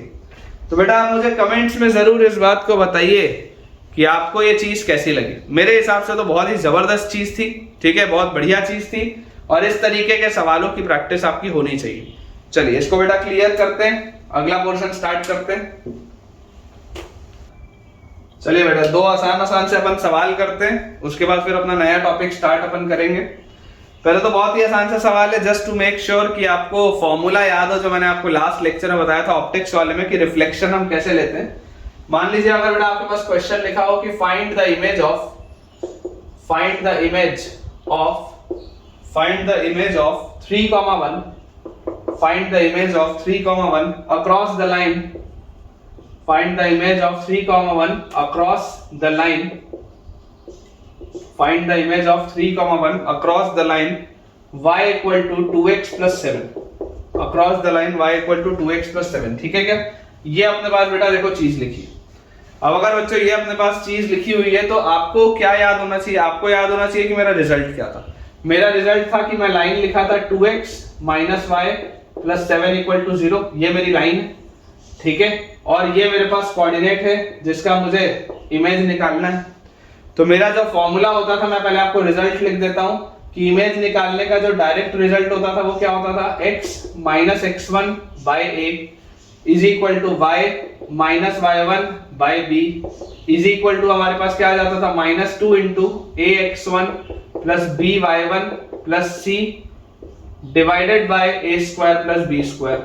तो बेटा आप मुझे कमेंट्स में जरूर इस बात को बताइए कि आपको ये चीज कैसी लगी। मेरे हिसाब से तो बहुत ही जबरदस्त चीज थी, ठीक है, बहुत बढ़िया चीज थी, और इस तरीके के सवालों की प्रैक्टिस आपकी होनी चाहिए। चलिए इसको बेटा क्लियर करते हैं, अगला पोर्शन स्टार्ट करते हैं। चलिए बेटा दो आसान से अपन सवाल करते हैं, उसके बाद फिर अपना नया टॉपिक स्टार्ट अपन करेंगे। पहले तो बहुत ही आसान सा सवाल है, जस्ट टू मेक श्योर कि आपको फॉर्मूला याद हो जो मैंने आपको लास्ट लेक्चर में बताया था ऑप्टिक्स वाले में कि रिफ्लेक्शन हम कैसे लेते हैं। मान लीजिए अगर बेटा आपके पास क्वेश्चन लिखा हो कि find the image of 3,1 find the image of 3,1 across the line. Find the image of 3,1 across the line. Find the image of 3,1 across the line y equal to 2x plus 7. Across the line y equal to 2x plus 7. ठीक है क्या? ये अपने पास बेटा देखो चीज लिखी। अब अगर बच्चों ये अपने पास चीज लिखी हुई है तो आपको क्या याद होना चाहिए? आपको याद होना चाहिए कि मेरा रिजल्ट क्या था। मेरा रिजल्ट था कि मैं लाइन लिखा था 2x minus y plus 7 equal to 0। ये मेरी लाइन है, ठीक है, और ये मेरे पास कोऑर्डिनेट है जिसका मुझे इमेज निकालना है। तो मेरा जो फॉर्मूला होता था, मैं पहले आपको रिजल्ट लिख देता हूं कि इमेज निकालने का जो डायरेक्ट रिजल्ट होता था वो क्या होता था, x minus x1 by a is equal to y minus y1 by b is equal to हमारे पास क्या आ जाता था, minus 2 into a x1 plus b y1 plus c divided by a square plus b square.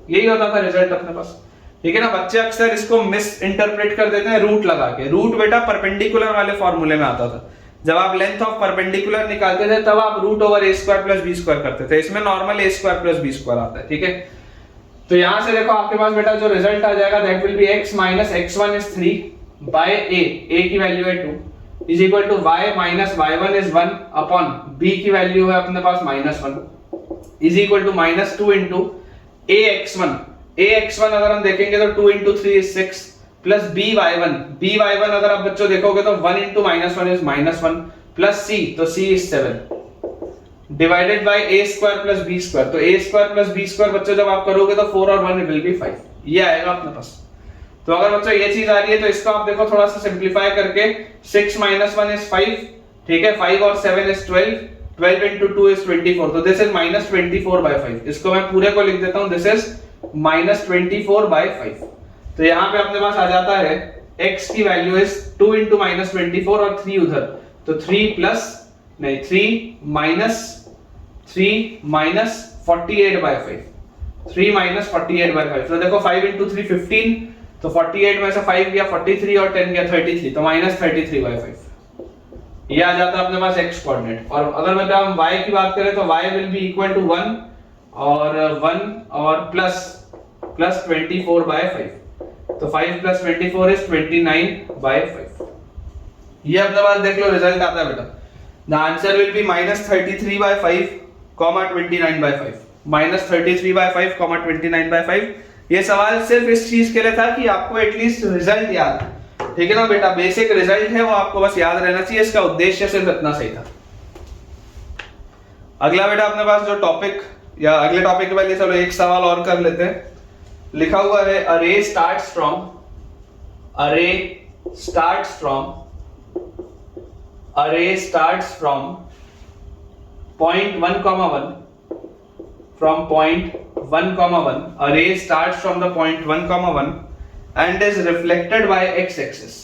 यही होता था result अपने पास, ठीक है ना। बच्चे अक्सर इसको मिस इंटरप्रेट कर देते हैं रूट लगा के। रूट बेटा परपेंडिकुलर वाले फॉर्मूले में आता था। जब आप लेंथ ऑफ परपेंडिकुलर निकालते थे तब आप root over a square plus b square करते थे। इसमें normal a square plus b square आता है, ठीक है। तो यहां से देखो आपके पास बेटा जो रिजल्ट आ जाएगा that will be x minus x1 is 3 by a की वैल्यू है 2 is equal to y minus y1 is 1 upon b की वैल्यू है अपने पास minus 1 is equal to minus 2 into a x1 अगर हम देखेंगे तो 2 into 3 is 6 plus b y1 अगर आप बच्चों देखोगे तो 1 into minus 1 is minus 1 plus c तो c is 7 divided by a square plus b square. तो a square plus b square बच्चों जब आप करोगे तो 4 और 1 विल बी 5, ये आएगा अपने पास। तो अगर बच्चों ये चीज आ रही है तो इसको आप देखो थोड़ा सा सिंपलीफाई करके 6 माइनस 1 इज 5, ठीक है, 5 और 7 इज 12 इंटू 2 इज 24। तो दिस इज माइनस 24 बाय 5। इसको मैं पूरे को लिख देता हूं, दिस इज माइनस 24 बाय 5। तो यहाँ पे अपने पास आ जाता है x की वैल्यू इज 2 इंटू माइनस 24 और 3 उधर, तो 3 माइनस 48 बाय 5। 3 minus 48 bye 5। तो देखो 5 इंटू 3 15, तो 48 में से 5 गया 43 और 10 गया 33, तो माइनस 33 बाय 5। ये आ जाता है अपने पास x कोऑर्डिनेट। और अगर बेटा हम y की बात करें तो y will be equal to 1 और प्लस 24 बाय 5। तो 5 प्लस 24 इज 29 बाय 5। ये अपने पास देख लो रिजल्ट आता है बेटा। The answer will be minus 33 by 5 comma 29 by 5। Minus 33 by 5 comma 29 by 5। ये सवाल सिर्फ इस चीज के लिए था कि आपको एटलीस्ट रिजल्ट याद है, ठीक है ना बेटा। बेसिक रिजल्ट है वो आपको बस याद रहना चाहिए, इसका उद्देश्य सिर्फ इतना सही था। अगला बेटा अपने पास जो टॉपिक या अगले टॉपिक के पहले चलो एक सवाल और कर लेते हैं। लिखा हुआ है अरे starts from point 1 comma 1 from point 1 comma 1 array starts from the point 1 comma 1 and is reflected by x-axis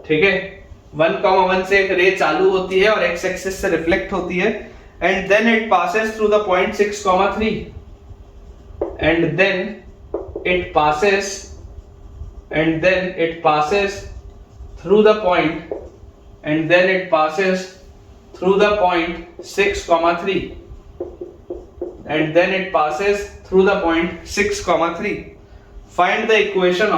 ठीक है। 1 comma 1 से एक रे चालू होती है और x एक्सिस से रिफ्लेक्ट होती है and then it passes through the point 6 comma 3 and then it passes through the point 6 comma 3 and then it passes through the point 6 comma 3. Find the equation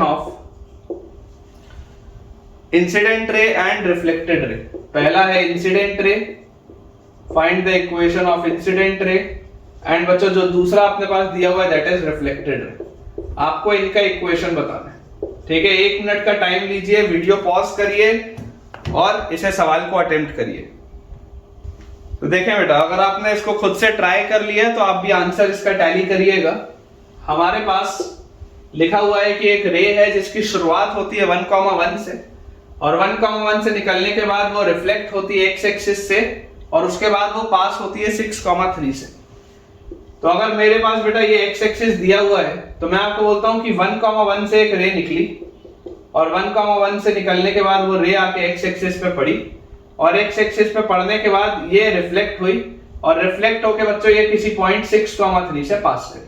of incident ray and reflected ray. पहला है incident रे, find the equation of incident ray, and बच्चों जो दूसरा अपने पास दिया हुआ है दैट इज रिफ्लेक्टेड रे। आपको इनका इक्वेशन बताना है, ठीक है। 1 मिनट का टाइम लीजिए, वीडियो पॉज करिए और इसे सवाल को अटेम्प्ट करिए। तो देखें बेटा, अगर आपने इसको खुद से ट्राई कर लिया तो आप भी आंसर इसका टैली करिएगा। हमारे पास लिखा हुआ है कि एक रे है जिसकी शुरुआत होती है 1,1 से और 1,1 से निकलने के बाद वो रिफ्लेक्ट होती है x एक्सिस से और उसके बाद वो पास होती है 6,3 से। तो अगर मेरे पास बेटा ये x एक्सिस दिया हुआ है तो मैं आपको बोलता हूं कि 1,1 से एक रे निकली और 1,1 से निकलने के बाद वो रे आके x एक्सिस पे पड़ी और x एक्सिस पे पड़ने के बाद ये रिफ्लेक्ट हुई और रिफ्लेक्ट होके बच्चों ये किसी पॉइंट 6,3 से पास करी।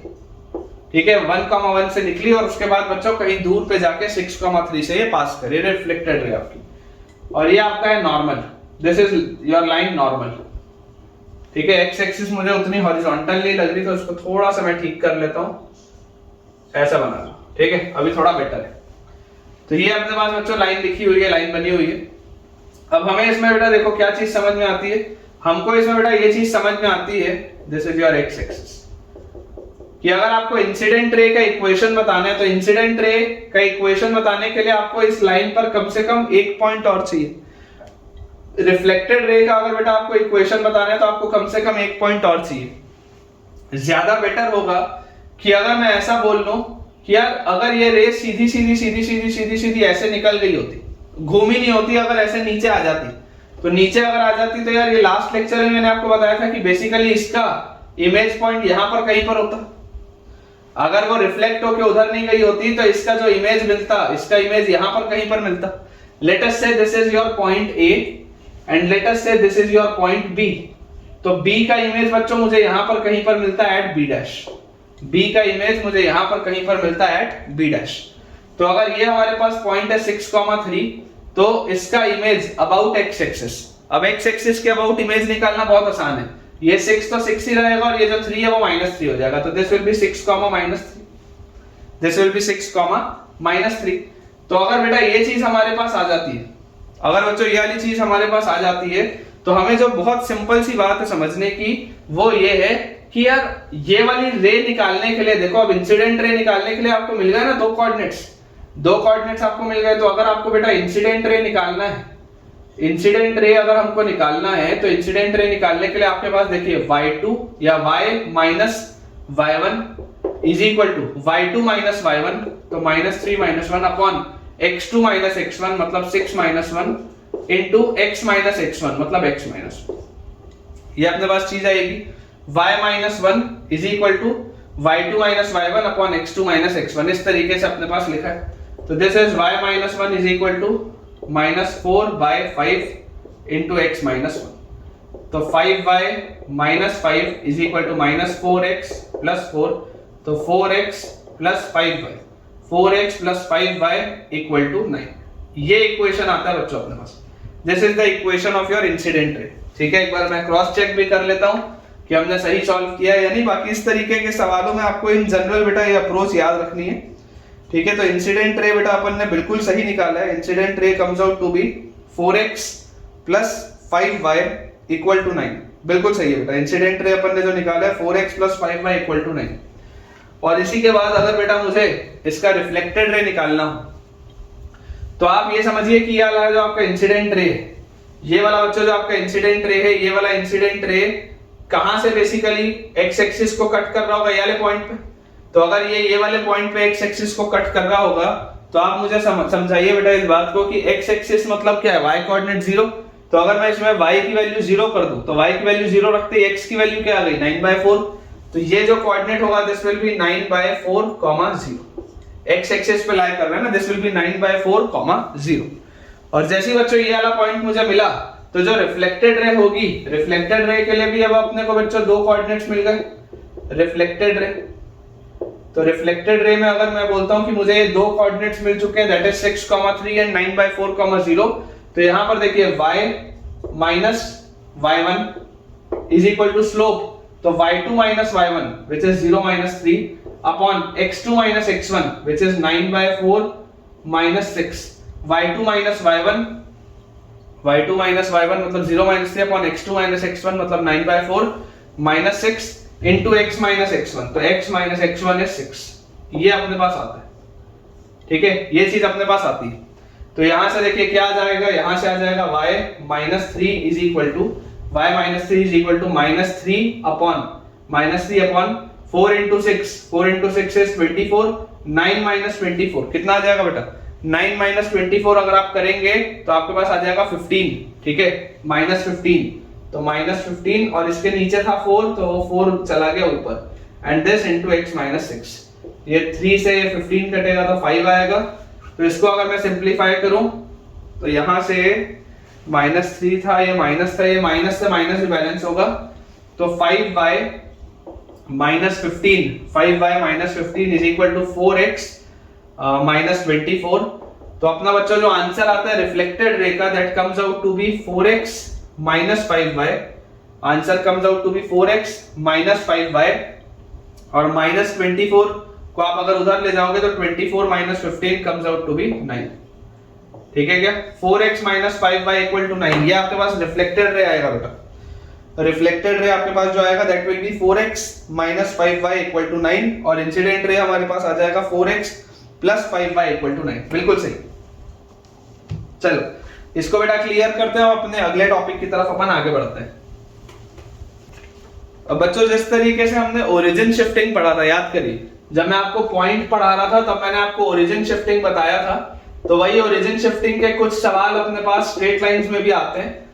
ठीक है, 1,1 से निकली और उसके बाद बच्चों कहीं दूर पे जाके 6,3 से ये पास करे, रिफ्लेक्टेड रे आपकी। और ये आपका है normal, this is your line normal. ठीक है, एक्स एक्सिस मुझे उतनी हॉरिजॉन्टल नहीं लग रही तो उसको थोड़ा सा मैं ठीक कर लेता हूं, ऐसा बना लो। ठीक है, अभी थोड़ा बेटर है। तो ये अपने पास बच्चों लाइन लिखी हुई है, लाइन बनी हुई है। अब हमें इसमें बेटा देखो क्या चीज समझ में आती है, हमको इसमें बेटा ये चीज समझ में आती है, this is your x axis, कि अगर आपको इंसिडेंट रे का इक्वेशन बताना है तो इंसिडेंट रे का इक्वेशन बताने के लिए आपको इस लाइन पर कम से कम एक पॉइंट और चाहिए। रिफ्लेक्टेड रे का अगर बेटा आपको इक्वेशन बताना है तो आपको कम से कम एक पॉइंट और चाहिए। ज्यादा बेटर होगा कि अगर मैं ऐसा बोल लूं कि यार अगर ये रे सीधी सीधी सीधी सीधी सीधी सीधी ऐसे निकल गई होती, घूमी नहीं होती, अगर ऐसे नीचे आ जाती, तो नीचे अगर आ जाती तो यार ये लास्ट लेक्चर में मैंने आपको बताया था कि बेसिकली इसका इमेज पॉइंट यहां पर कहीं पर होता। अगर वो रिफ्लेक्ट होके उधर नहीं गई होती तो इसका जो इमेज मिलता, इसका इमेज यहां पर कहीं पर मिलता। Let us say this is your point A and let us say this is your point B. तो बी का इमेज बच्चों मुझे यहां पर कहीं पर मिलता है एट बी डैश, बी का इमेज मुझे यहां पर कहीं पर मिलता है एट बी डैश। तो अगर ये हमारे पास पॉइंट है 6,3 तो इसका इमेज अबाउट एक्स एक्सिस। अब एक्स एक्सिस के अबाउट इमेज निकालना बहुत आसान है, ये 6 तो 6 ही रहेगा और ये जो 3 है वो -3 हो जाएगा। तो this will B 6, -3, this will B 6, -3। तो अगर बेटा ये चीज हमारे पास आ जाती है, अगर बच्चों ये वाली चीज हमारे पास आ जाती है तो हमें जो बहुत सिंपल सी बात है समझने की वो ये है कि यार ये वाली रे निकालने के लिए देखो, अब इंसिडेंट रे निकालने के लिए आपको मिल गया ना दो कोऑर्डिनेट्स आपको मिल गए। तो अगर आपको बेटा इंसिडेंट रे निकालना है, इंसिडेंट रे अगर हमको निकालना है तो इंसिडेंट रे निकालने के लिए आपके पास देखिए y2 या y minus y1 is equal to y2 minus y1, तो -3 -1 अपॉन x2 माइनस x1 मतलब 6 -1 इंटू x माइनस x1 मतलब x माइनस 1। ये अपने पास चीज आएगी y minus 1 is equal to y2 minus y1 upon x2 minus x1, इस तरीके से अपने पास लिखा है। तो this is y minus 1 is equal to -4/5 into x minus 1। तो 5y minus 5 is equal to -4x plus 4, तो 4x plus 5y, 4x plus 5y equal to 9। ये इक्वेशन आता है बच्चों अपने पास, this is the equation of your incident ray. ठीक है, एक बार मैं क्रॉस चेक भी कर लेता हूं कि हमने सही सॉल्व किया है या नहीं। बाकी इस तरीके के सवालों में आपको इन जनरल बेटा ये अप्रोच याद रखनी है। ठीक है, तो इंसिडेंट रे बेटा अपन ने बिल्कुल सही निकाला है। Incident ray comes out to be 4x plus 5y equal to 9, बिल्कुल सही है बेटा। इंसिडेंट रे अपन ने जो निकाला है 4x plus 5y equal to 9। और इसी के बाद अगर बेटा मुझे इसका रिफ्लेक्टेड रे निकालना हो तो आप ये समझिए कि ये वाला जो आपका इंसिडेंट रे है, ये वाला बच्चों जो आपका इंसिडेंट रे है, ये वाला इंसिडेंट रे कहां से बेसिकली एक्स एक्सिस को कट कर रहा होगा, ये वाले पॉइंट पे। तो अगर ये वाले पॉइंट पे एक्स एक्सिस को कट कर रहा होगा तो आप मुझे समझाइए बेटा इस बात को कि एक्स एक्सिस मतलब क्या है, y कोऑर्डिनेट 0। तो अगर मैं इसमें y की वैल्यू 0 कर दूं तो y की वैल्यू 0 रखते ही x की वैल्यू क्या आ गई 9/4। तो ये जो कोऑर्डिनेट होगा this will B 9/4, 0। x axis पे लाई कर रहे हैं ना, दिस विल बी 9/4, 0। और जैसे ही बच्चों ये वाला पॉइंट मुझे मिला तो जो रिफ्लेक्टेड रे होगी, रिफ्लेक्टेड रे के लिए भी अब अपने को बच्चों दो कोऑर्डिनेट्स मिल गए रिफ्लेक्टेड रे। तो रिफ्लेक्टेड रे में अगर मैं बोलता हूं कि मुझे ये दो कोऑर्डिनेट्स मिल चुके हैं दैट इज 6,3 एंड 9/4, 0। तो यहां पर देखिए y minus y1 is equal to slope, तो y2 minus y1 which is 0 -3 upon x2 minus x1 which is 9/4, -6। y2 minus y1 मतलब 0 -3 अपॉन x2 माइनस x1 मतलब 9/4, -6 इंटू x माइनस x1, तो x minus x1 is 6। ये अपने पास आता है। ठीक है, ये चीज अपने पास आती है। तो यहां से देखिए क्या आ जाएगा, यहां से आ जाएगा y -3 is equal to -3 upon 4 into 6, 4 into 6 is 24, 9 - 24 कितना आ जाएगा बेटा 9 - 24 अगर आप करेंगे तो आपके पास आ जाएगा 15। ठीक है, -15, तो -15 और इसके नीचे था 4 तो वो 4 चला गया ऊपर एंड दिस इनटू x - 6। ये 3 से 15 कटेगा तो 5 आएगा। तो इसको अगर मैं सिंपलीफाई करूं तो यहां से -3 था, ये माइनस था, ये माइनस से माइनस भी बैलेंस होगा। तो 5y minus 15, 5y minus 15 is equal to 4x minus 24। तो अपना बच्चों जो आंसर आता है रिफ्लेक्टेड रे का, that comes out to be 4x minus 5y। Answer comes out to be 4x minus 5y, और माइनस 24 को आप अगर उधर ले जाओगे तो 24 minus 15 comes out to be 9। ठीक है क्या? 4x minus 5y equal to 9, ये आपके पास रिफ्लेक्टेड रे आएगा बेटा। रिफ्लेक्टेड रे आपके पास जो आएगा that will be 4x minus 5y equal to 9, और इंसिडेंट रे हमारे पास आ जाएगा 4x plus 5y equal to 9। बिल्कुल सही। चलो इसको बेटा क्लियर करते हैं और अपने अगले टॉपिक की तरफ अपन आगे बढ़ते हैं। अब बच्चों जिस तरीके से हमने ओरिजिन शिफ्टिंग पढ़ा था, याद करिए जब मैं आपको पॉइंट पढ़ा रहा था तब मैंने आपको ओरिजिन शिफ्टिंग बताया था। तो वही ओरिजिन शिफ्टिंग के कुछ सवाल अपने पास स्ट्रेट लाइंस में भी आते हैं,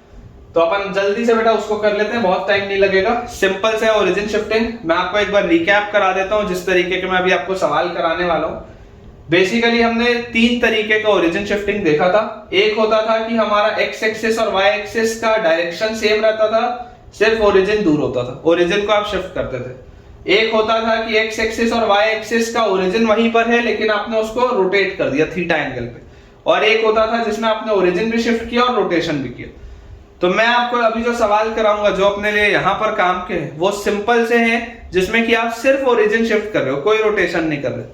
तो अपन जल्दी से बेटा उसको कर लेते हैं, बहुत टाइम नहीं लगेगा। सिंपल से ओरिजिन शिफ्टिंग मैं आपको एक बार रिकैप करा देता हूं जिस तरीके के मैं अभी आपको सवाल कराने वाला हूं। बेसिकली हमने 3 तरीके का ओरिजिन शिफ्टिंग देखा था। एक होता था कि हमारा एक्स एक्सिस और वाई एक्सिस का डायरेक्शन सेम रहता था, सिर्फ ओरिजिन दूर होता था, ओरिजिन को आप शिफ्ट करते थे। एक होता था कि एक्स एक्सिस और वाई एक्सिस का ओरिजिन वहीं पर है लेकिन आपने उसको रोटेट कर दिया थीटा एंगल पे। और एक होता था जिसमें आपने ओरिजिन भी शिफ्ट किया और रोटेशन भी किया। तो मैं आपको अभी जो सवाल कराऊंगा जो अपने लिए यहाँ पर काम के हैं वो सिंपल से हैं, जिसमें कि आप सिर्फ ओरिजिन शिफ्ट कर रहे हो, कोई रोटेशन नहीं कर रहे।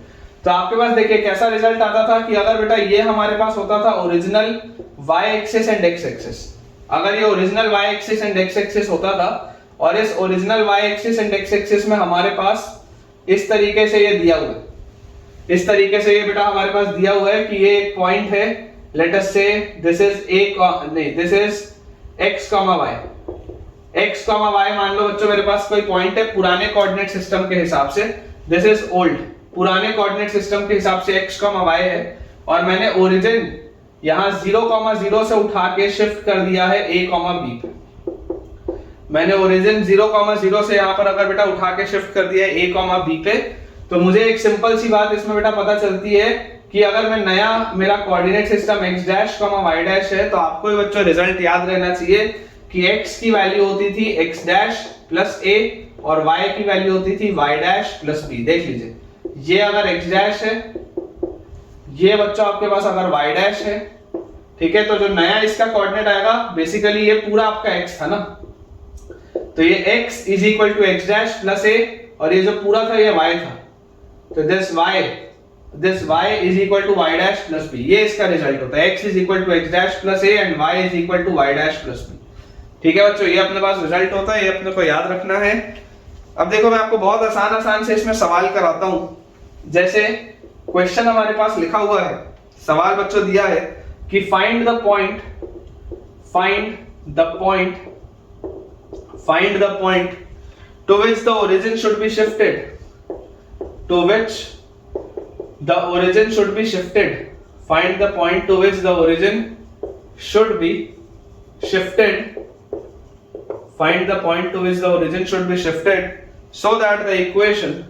तो आपके पास देखिए कैसा रिजल्ट आता था कि अगर बेटा ये हमारे पास होता था original y axis and x axis, अगर ये original y axis and x axis होता था और इस original y axis and x axis में हमारे पास इस तरीके से ये दिया हुआ है, इस तरीके से ये बेटा हमारे पास दिया हुआ है कि ये एक पॉइंट है, late us say this is this is x, y। x, y मान लो बच्चों मेरे पास कोई पॉइंट है पुराने कोऑर्डिनेट सिस्टम के हिसाब से, दिस इज ओल्ड, पुराने कोऑर्डिनेट सिस्टम के हिसाब से x, y है, और मैंने ओरिजिन यहां 0,0 से उठा के शिफ्ट कर दिया है a, b पे। मैंने ओरिजिन 0,0 से यहां पर अगर बेटा उठा के शिफ्ट कर दिया है a, b पे, तो मुझे एक सिंपल सी बात इसमें बेटा पता चलती है कि अगर मैं नया मेरा coordinate system x dash, y dash है, तो आपको ये बच्चों रिजल्ट याद रहना चाहिए कि x की वैल्यू होती थी x डैश प्लस a और y की वैल्यू होती थी y डैश प्लस b। देख लीजिए ये अगर x डैश है, ये बच्चों आपके पास अगर y डैश है, ठीक है, तो जो नया इसका कोऑर्डिनेट आएगा बेसिकली ये पूरा आपका x था ना, तो ये x is equal to x dash plus a, और ये जो पूरा था ये y था, तो this y is equal to y dash plus b, ये इसका रिजल्ट होता है। x is equal to x dash plus a and y is equal to y dash plus b। ठीक है बच्चों, ये अपने पास रिजल्ट होता है, ये अपने को याद रखना है। अब देखो मैं आपको बहुत आसान से इसमें सवाल कराता हूं। जैसे क्वेश्चन हमारे पास लिखा हुआ है, सवाल बच्चों दिया है कि find the point two which the origin should be shifted, find the point to which the origin should be shifted, find the point to which the origin should be shifted so that the equation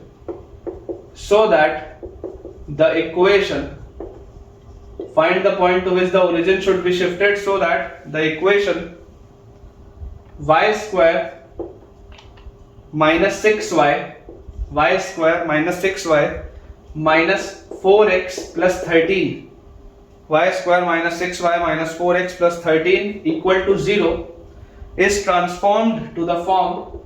find the point to which the origin should be shifted so that the equation y square minus 6y minus 4x plus 13, y square minus 6y minus 4x plus 13 equal to 0 is transformed to the form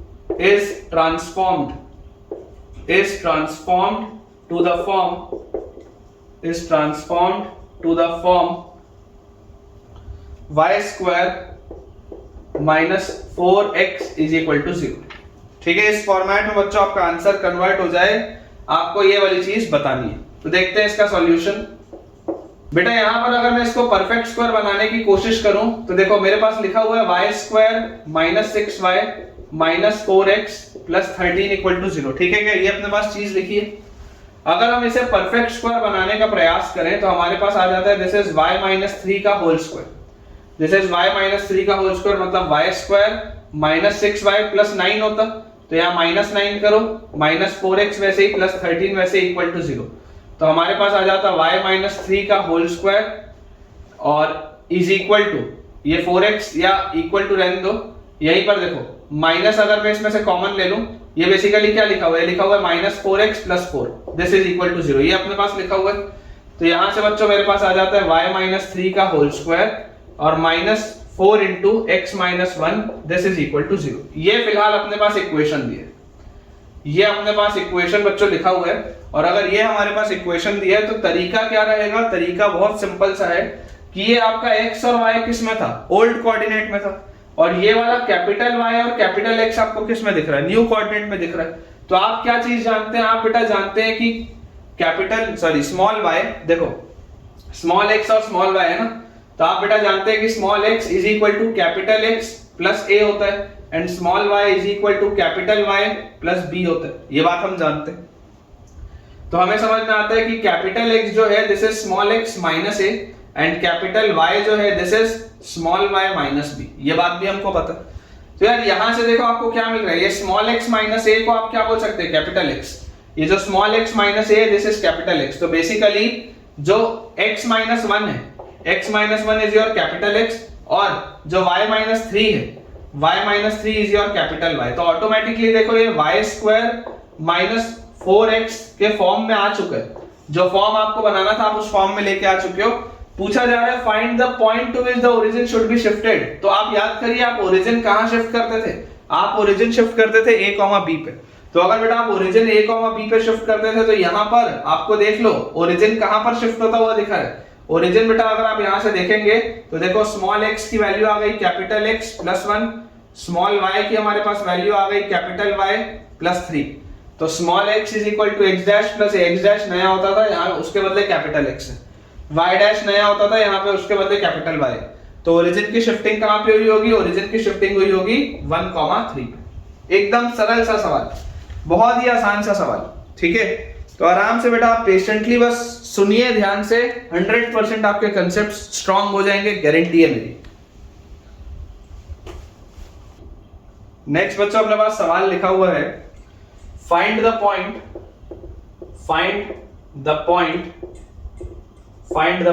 y square minus 4x is equal to 0। ठीक है, इस format में बच्चों आपका answer convert हो जाए, आपको ये वाली चीज बतानी है। तो देखते हैं इसका सॉल्यूशन। बेटा यहां पर अगर मैं इसको परफेक्ट स्क्वायर बनाने की कोशिश करूं तो देखो मेरे पास लिखा हुआ है y square minus 6y minus 4x plus 13 equal to 0। ठीक है क्या, ये अपने पास चीज लिखी है। अगर हम इसे परफेक्ट स्क्वायर बनाने का प्रयास करें तो हमारे पास आ जाता है दिस इज y माइनस 3 का whole square, this is y minus 3 का होल स्क्वायर, मतलब y square minus 6y plus 9 होता, तो यहाँ माइनस 9 करो, माइनस 4x वैसे ही प्लस 13 वैसे इक्वल टू 0, तो हमारे पास आ जाता y माइनस 3 का होल स्क्वायर और इज इक्वल टू ये 4x या इक्वल टू रहने दो, यहीं पर देखो माइनस अगर मैं इसमें से कॉमन ले लूं ये बेसिकली क्या लिखा हुआ है, लिखा हुआ है -4x + 4 this is equal to 0, ये अपने पास लिखा हुआ है। तो यहां से बच्चों मेरे पास आ जाता है y - 3 का होल स्क्वायर और -4 × x - 1 this is equal to 0। ये फिलहाल अपने पास इक्वेशन दी है, ये अपने पास इक्वेशन बच्चों लिखा हुआ है। और अगर ये हमारे पास इक्वेशन दी है तो तरीका क्या रहेगा, तरीका बहुत सिंपल सा है कि ये आपका x और y किस में था, ओल्ड कोऑर्डिनेट में था, और ये वाला कैपिटल Y और कैपिटल X आपको किस में दिख रहा है, न्यू कोऑर्डिनेट में दिख रहा है। तो आप क्या चीज जानते हैं, आप बेटा जानते हैं कि स्मॉल y, देखो स्मॉल x और स्मॉल y है ना, तो आप बेटा जानते हैं कि small x is equal to capital X plus a होता है and small y is equal to capital Y plus b होता है, ये बात हम जानते हैं। तो हमें समझ में आता है कि कैपिटल X जो है this is small x minus a and capital Y जो है this is small y minus b, ये बात भी हमको पता है। तो यार यहां से देखो आपको क्या मिल रहा है, ये स्मॉल x माइनस a को आप क्या बोल सकते हैं, कैपिटल X, ये जो small x minus a this is capital X। तो बेसिकली जो x माइनस 1 है, x minus 1 is your capital X और जो y माइनस 3 है, y minus 3 is your capital Y। तो ऑटोमेटिकली देखो ये y स्क्वायर माइनस 4x के फॉर्म में आ चुका है, जो फॉर्म आपको बनाना था आप उस फॉर्म में लेके आ चुके हो। पूछा जा रहा है find the point two which the origin should be shifted. तो आप याद करिए आप ओरिजिन कहां शिफ्ट करते थे, आप ओरिजिन शिफ्ट करते थे a, b पे। तो अगर बेटा आप ओरिजिन a, b पे शिफ्ट करते थे तो यहां पर आपको देख लो ओरिजिन कहां पर शिफ्ट होता हुआ दिखा है। ओरिजिन बेटा अगर आप यहां से देखेंगे तो देखो स्मॉल x की वैल्यू आ गई capital X plus 1, small y की हमारे पास वैल्यू आ गई कैपिटल Y प्लस 3। तो small x is equal to x dash plus x dash नया होता था, यहाँ उसके बदले कैपिटल X है, y डैश नया होता था, यहाँ पे उसके बदले कैपिटल Y। तो ओरिजिन की शिफ्टिंग कहां पे हुई होगी, ओरिजिन की शिफ्टिंग हुई होगी 1,3 पे। एकदम सरल सा सवाल, बहुत ही आसान सा सवाल, ठीक है। तो आराम से बेटा आप पेशेंटली बस सुनिए ध्यान से, 100% आपके कंसेप्ट स्ट्रांग हो जाएंगे, गारंटी है मेरी। नेक्स्ट बच्चों अपने पास सवाल लिखा हुआ है find the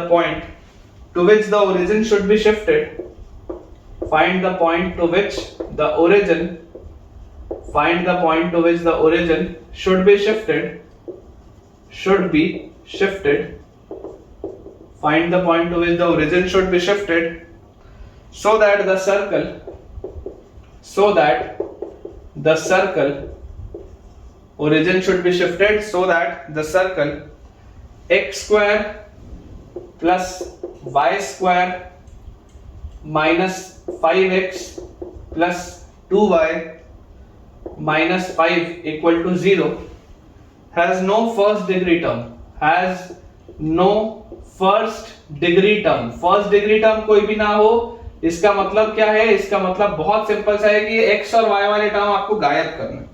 point to which the origin should be shifted, find the point to which the origin should be shifted, find the point to which the origin should be shifted so that the circle origin should be shifted so that the circle x square plus y square minus 5x plus 2y minus 5 equal to 0 has no first degree term, first degree term कोई भी ना हो। इसका मतलब क्या है, इसका मतलब बहुत सिंपल सा है कि x और y वाले टर्म आपको गायब करना है।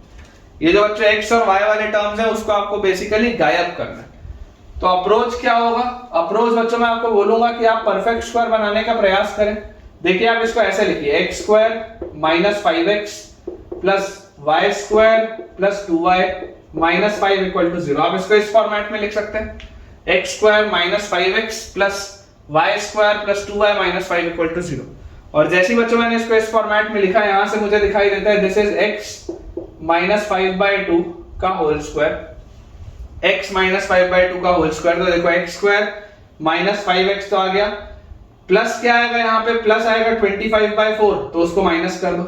ये जो बच्चों x और y वाले टर्म्स हैं उसको आपको बेसिकली गायब करना है। तो अप्रोच क्या होगा, अप्रोच बच्चों मैं आपको बोलूंगा कि आप परफेक्ट स्क्वायर बनाने का प्रयास करें। देखिए आप इसको ऐसे लिखिए x square minus 5x plus y square plus 2y minus 5 equal to 0। आप इसको इस फॉर्मेट में लिख सकते हैं, x square minus 5x plus y square plus 2y minus 5 equal to 0। और जैसे ही बच्चों मैंने इसको इस फॉर्मेट में लिखा, यहां से मुझे दिखाई देता है दिस इज x माइनस 5/2 का होल स्क्वायर, x माइनस 5/2 का होल स्क्वायर। तो देखो x स्क्वायर माइनस 5x तो आ गया, प्लस क्या आएगा यहाँ पे, प्लस आएगा 25/4, तो उसको माइनस कर दो।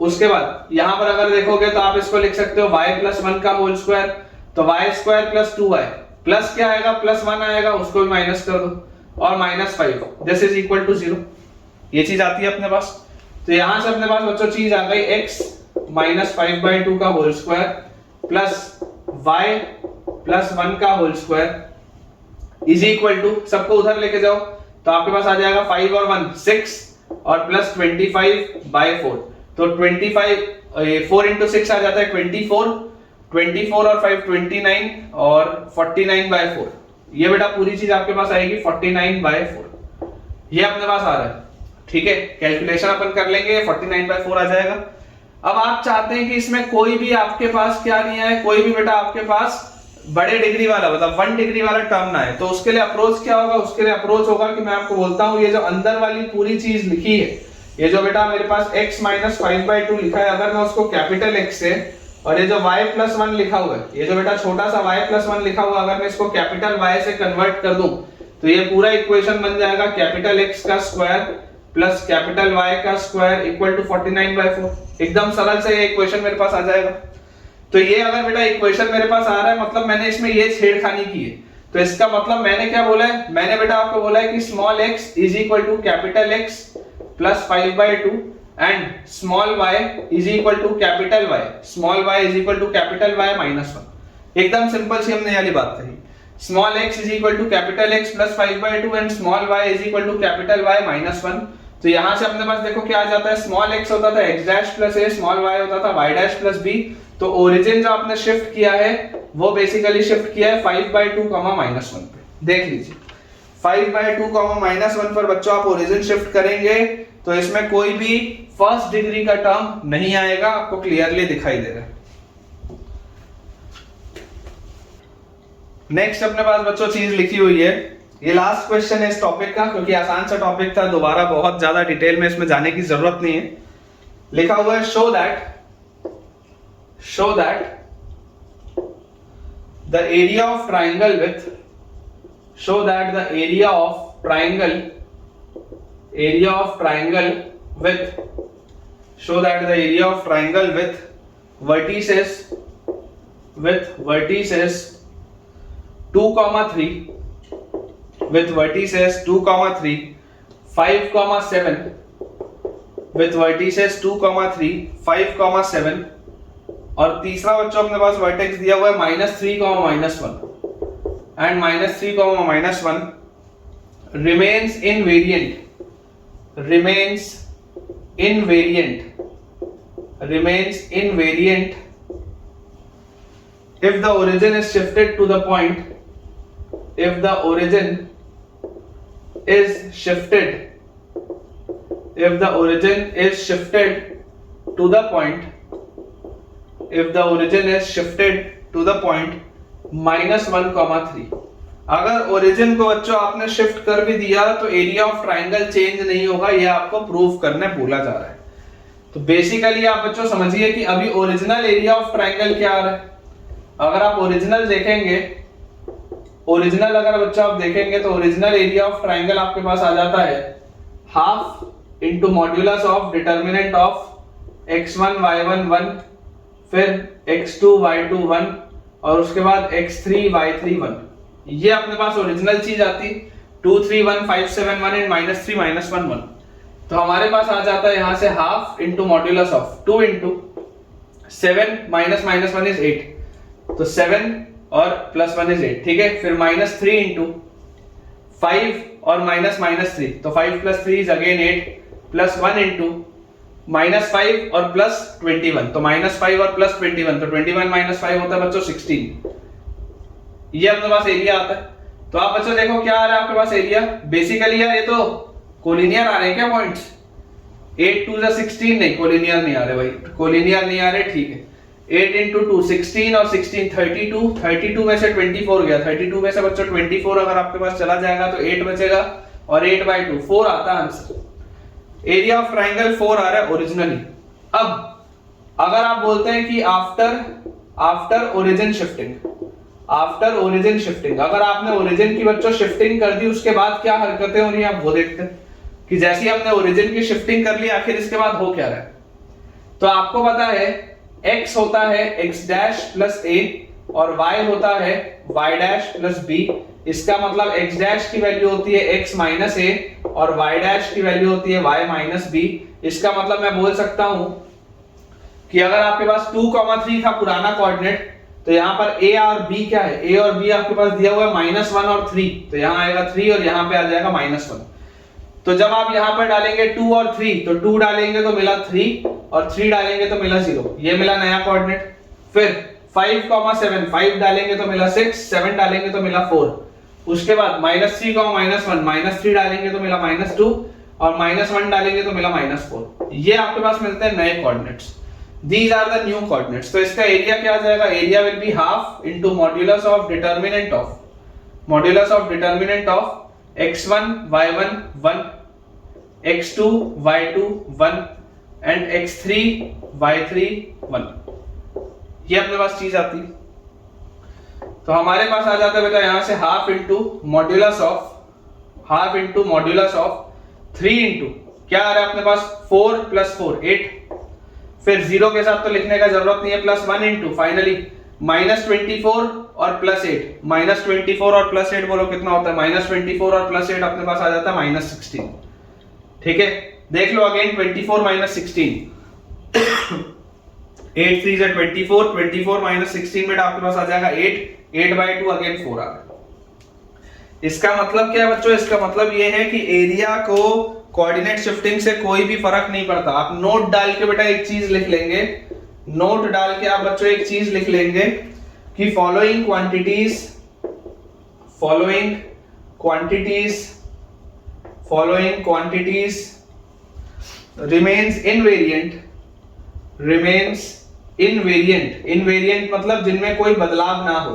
उसके बाद यहां पर अगर देखोगे तो आप इसको लिख सकते हो y प्लस 1 का होल स्क्वायर, तो y square plus 2y, plus क्या आएगा प्लस 1 आएगा, उसको भी माइनस कर दो और minus 5 this is equal to 0। ये चीज आती है अपने पास। तो यहां से अपने पास बच्चों चीज आ गई x माइनस 5/2 का whole square plus y plus 1 का whole square is equal to, सबको उधर लेके जाओ तो आपके पास आ जाएगा 5 और 1 6 और प्लस 25/4। तो 25 4 into 6 आ जाता है 24 और 5 29 और 49/4। ये बेटा पूरी चीज आपके पास आएगी 49/4, ये अपने पास आ रहा है, ठीक है। कैलकुलेशन अपन कर लेंगे, 49/4 आ जाएगा। अब आप चाहते हैं कि इसमें कोई भी आपके पास क्या नहीं है, कोई भी बेटा आपके पास बड़े डिग्री वाला मतलब 1 डिग्री वाला टर्म ना है। तो उसके लिए अप्रोच क्या होगा, उसके लिए अप्रोच होगा कि मैं आपको बोलता हूं ये जो अंदर वाली पूरी चीज लिखी है, ये जो बेटा मेरे पास x माइनस 5/2 लिखा है, अगर मैं उसको कैपिटल X से और ये जो y प्लस 1 लिखा हुआ है, ये जो बेटा छोटा सा y प्लस 1 लिखा हुआ, अगर मैं इसको कैपिटल Y से कन्वर्ट कर दूं तो ये पूरा इक्वेशन बन जाएगा कैपिटल X का स्क्वायर प्लस कैपिटल Y का स्क्वायर इक्वल टू 49/4। एकदम सरल से ये इक्वेशन मेरे पास आ जाएगा। तो ये अगर बेटा इक्वेशन मेरे पास आ रहा है, मतलब मैंने इसमें ये छेड़खानी की है, तो इसका मतलब मैंने क्या बोला है, मैंने बेटा आपको बोला है कि small x is equal to capital X plus 5/2 and small y is equal to capital Y, small y is equal to capital Y minus 1। एकदम सिंपल सी हमने वाली बात कही, small x is equal to capital X plus 5/2 and small y is equal to capital Y minus 1। तो यहां से अपने पास देखो क्या आ जाता है, स्मॉल x होता था x dash plus a, small y होता था y डैश प्लस b। तो ओरिजिन जो आपने शिफ्ट किया है वो बेसिकली शिफ्ट किया है 5/2 माइनस 1 पे। देख लीजिए 5/2 माइनस 1 पर बच्चों आप ओरिजिन शिफ्ट करेंगे तो इसमें कोई भी फर्स्ट डिग्री का टर्म नहीं आएगा, आपको क्लियरली दिखाई दे रहा है। नेक्स्ट अपने पास बच्चों चीज लिखी हुई है, ये लास्ट क्वेश्चन है इस टॉपिक का, क्योंकि आसान सा टॉपिक था, दोबारा बहुत ज्यादा डिटेल में इसमें जाने की जरूरत नहीं है। लिखा हुआ है show that the area of triangle with vertices 2, 3 with vertices 2, 3 5, 7 with vertices 2, 3 5, 7 और तीसरा बच्चों अपने पास वर्टेक्स दिया हुआ है -3, -1 and -3, -1 remains invariant if the origin is shifted to the point -1, 3। अगर ओरिजिन को बच्चों आपने शिफ्ट कर भी दिया तो एरिया ऑफ ट्राइंगल चेंज नहीं होगा, ये आपको प्रूव करने बोला जा रहा है। तो बेसिकली आप बच्चों समझिए कि अभी ओरिजिनल एरिया ऑफ ट्राइंगल क्या आ रहा है। अगर आप ओरिजिनल देखेंगे, अगर बच्चों आप देखेंगे तो ओरिजिनल एरिया ऑफ ट्राइंगल आपके पास आ जाता है half into modulus of determinant of x1 y1 1, फिर x2 y2 1 और उसके बाद x3 y3 1। ये अपने पास ओरिजिनल चीज आती 2 3 1 5 7 1 एंड -3 -1 1। तो हमारे पास आ जाता है यहां से half into modulus of 2 into 7 -1 is 8, तो 7 और +1 इज 8, ठीक है। फिर -3 इंटू 5 और -3, तो 5 + 3 इज अगेन 8, +1 इंटू -5 और +21, तो -5 और +21, तो 21 - 5 होता है बच्चों 16। ये अपने पास एरिया आता है। तो आप बच्चों देखो क्या आ रहा है आपके पास एरिया, बेसिकली यार ये तो कोलिनियर आ रहे हैं क्या पॉइंट्स, 8 2 16 नहीं, कोलिनियर नहीं आ रहे भाई, कोलिनियर नहीं आ रहे, ठीक है। 8 × 2 16 और 16 32 में से 24 गया, 32 में से बच्चों 24 अगर आपके पास चला जाएगा तो 8 बचेगा और 8/2 4 आता है आंसर। एरिया ऑफ ट्राइंगल 4 आ रहा है ओरिजिनली। अब अगर आप बोलते हैं कि आफ्टर ओरिजिन शिफ्टिंग, अगर आपने ओरिजिन की बच्चों शिफ्टिंग कर दी उसके बाद क्या हरकतें हो रही है आप वो देखते हैं कि जैसे ही हमने ओरिजिन की शिफ्टिंग कर ली आखिर इसके बाद हो क्या रहा है। तो आपको पता है x होता है x डैश प्लस a और y होता है y डैश प्लस b। इसका मतलब x डैश की वैल्यू होती है x माइनस a और y डैश की वैल्यू होती है y माइनस b। इसका मतलब मैं बोल सकता हूं कि अगर आपके पास 2, 3 था पुराना कोऑर्डिनेट, तो यहां पर a और b क्या है, a और b आपके पास दिया हुआ है -1 और 3, तो यहां आएगा 3 और यहां पे आ जाएगा -1। तो जब आप यहां पर डालेंगे 2 और 3, तो 2 डालेंगे तो मिला 3 और 3 डालेंगे तो मिला 0, ये मिला नया कोऑर्डिनेट। फिर 5, 7 5 डालेंगे तो मिला 6, 7 डालेंगे तो मिला 4। उसके बाद -3, -1 -3 डालेंगे तो मिला -2 और -1 डालेंगे तो मिला -4। ये आपके पास मिलते हैं नए coordinates, these are the new coordinates. तो इसका एरिया क्या आ जाएगा, area will be half into modulus of determinant of x1 y1 1, x2 y2 1 and x3 y3 1। ये अपने पास चीज आती है। तो हमारे पास आ जाता है बेटा यहां से half into modulus of 3 into क्या आ रहा है अपने पास 4 प्लस 4 8, फिर जीरो के साथ तो लिखने का जरूरत नहीं है, प्लस 1 इंटू फाइनली -24 और प्लस 8, -24 और प्लस 8 बोलो कितना होता है, -24 और प्लस 8 अपने पास आ जाता है -16। ठीक है, देख लो अगेन 24 - 16 8 3 जा 24, 24 - 16 बेटा आपके पास आ जाएगा 8/2 अगेन 4 आ गया। इसका मतलब क्या है बच्चों, इसका मतलब ये है कि एरिया को कोऑर्डिनेट शिफ्टिंग से कोई भी फर्क नहीं पड़ता। आप नोट डाल के बेटा एक चीज लिख लेंगे, नोट डाल के आप बच्चों एक चीज लिख लेंगे कि फॉलोइंग क्वांटिटीज remains invariant मतलब जिनमें कोई बदलाव ना हो,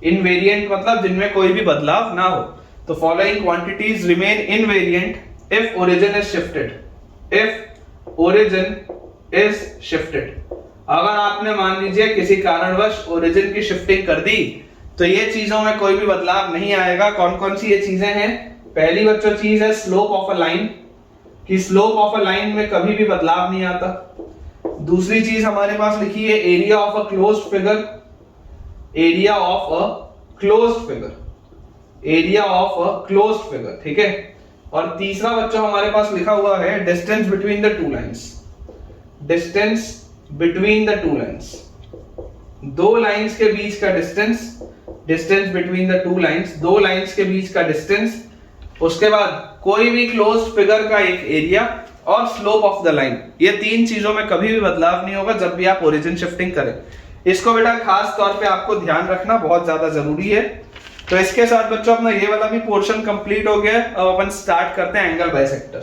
invariant मतलब जिनमें कोई भी बदलाव ना हो। तो following quantities remain invariant if origin is shifted। अगर आपने मान लीजिए किसी कारणवश ओरिजिन की शिफ्टिंग कर दी तो ये चीजों में कोई भी बदलाव नहीं आएगा। कौन कौन सी ये चीजें हैं? पहली बच्चों चीज है स्लोप ऑफ अ लाइन, कि स्लोप ऑफ अ लाइन में कभी भी बदलाव नहीं आता। दूसरी चीज हमारे पास लिखी है area of a closed figure, ठीक है। और तीसरा बच्चों हमारे पास लिखा हुआ है distance between the two lines, दो लाइंस के बीच का distance between the two lines, दो लाइंस के बीच का डिस्टेंस, उसके बाद कोई भी क्लोज्ड फिगर का एक एरिया और स्लोप ऑफ द लाइन। ये तीन चीजों में कभी भी बदलाव नहीं होगा जब भी आप ओरिजिन शिफ्टिंग करें। इसको बेटा खास तौर पे आपको ध्यान रखना बहुत ज्यादा जरूरी है। तो इसके साथ बच्चों अपना ये वाला भी पोर्शन कंप्लीट हो गया। अब अपन स्टार्ट करते हैं एंगल बाइसेक्टर।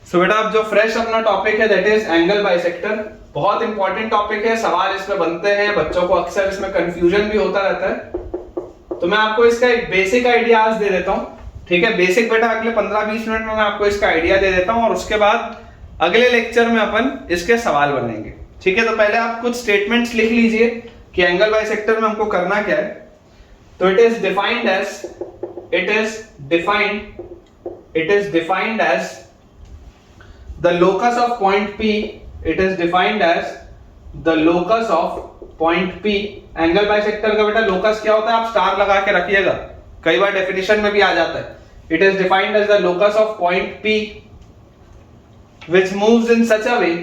सो बेटा अब जो फ्रेश अपना टॉपिक है दैट इज एंगल बाइसेक्टर। बहुत इंपॉर्टेंट टॉपिक है, सवाल इसमें बनते हैं, बच्चों को अक्सर इसमें कंफ्यूजन भी होता रहता है। तो मैं आपको इसका एक बेसिक आइडिया आज दे देता हूं, ठीक है। बेसिक बेटा अगले 15-20 मिनट में मैं आपको इसका आइडिया दे देता हूं और उसके बाद अगले लेक्चर में अपन इसके सवाल बनाएंगे, ठीक है। तो पहले आप कुछ स्टेटमेंट्स लिख लीजिए कि एंगल बाइसेक्टर में हमको करना क्या है। तो it is defined as the locus of point P, it is defined as the locus of point P। Angle bisector का बेटा लोकस क्या होता है आप स्टार लगा के रखिएगा, कई बार डेफिनेशन में भी आ जाता है। It is defined as the locus of point P which moves in such a way,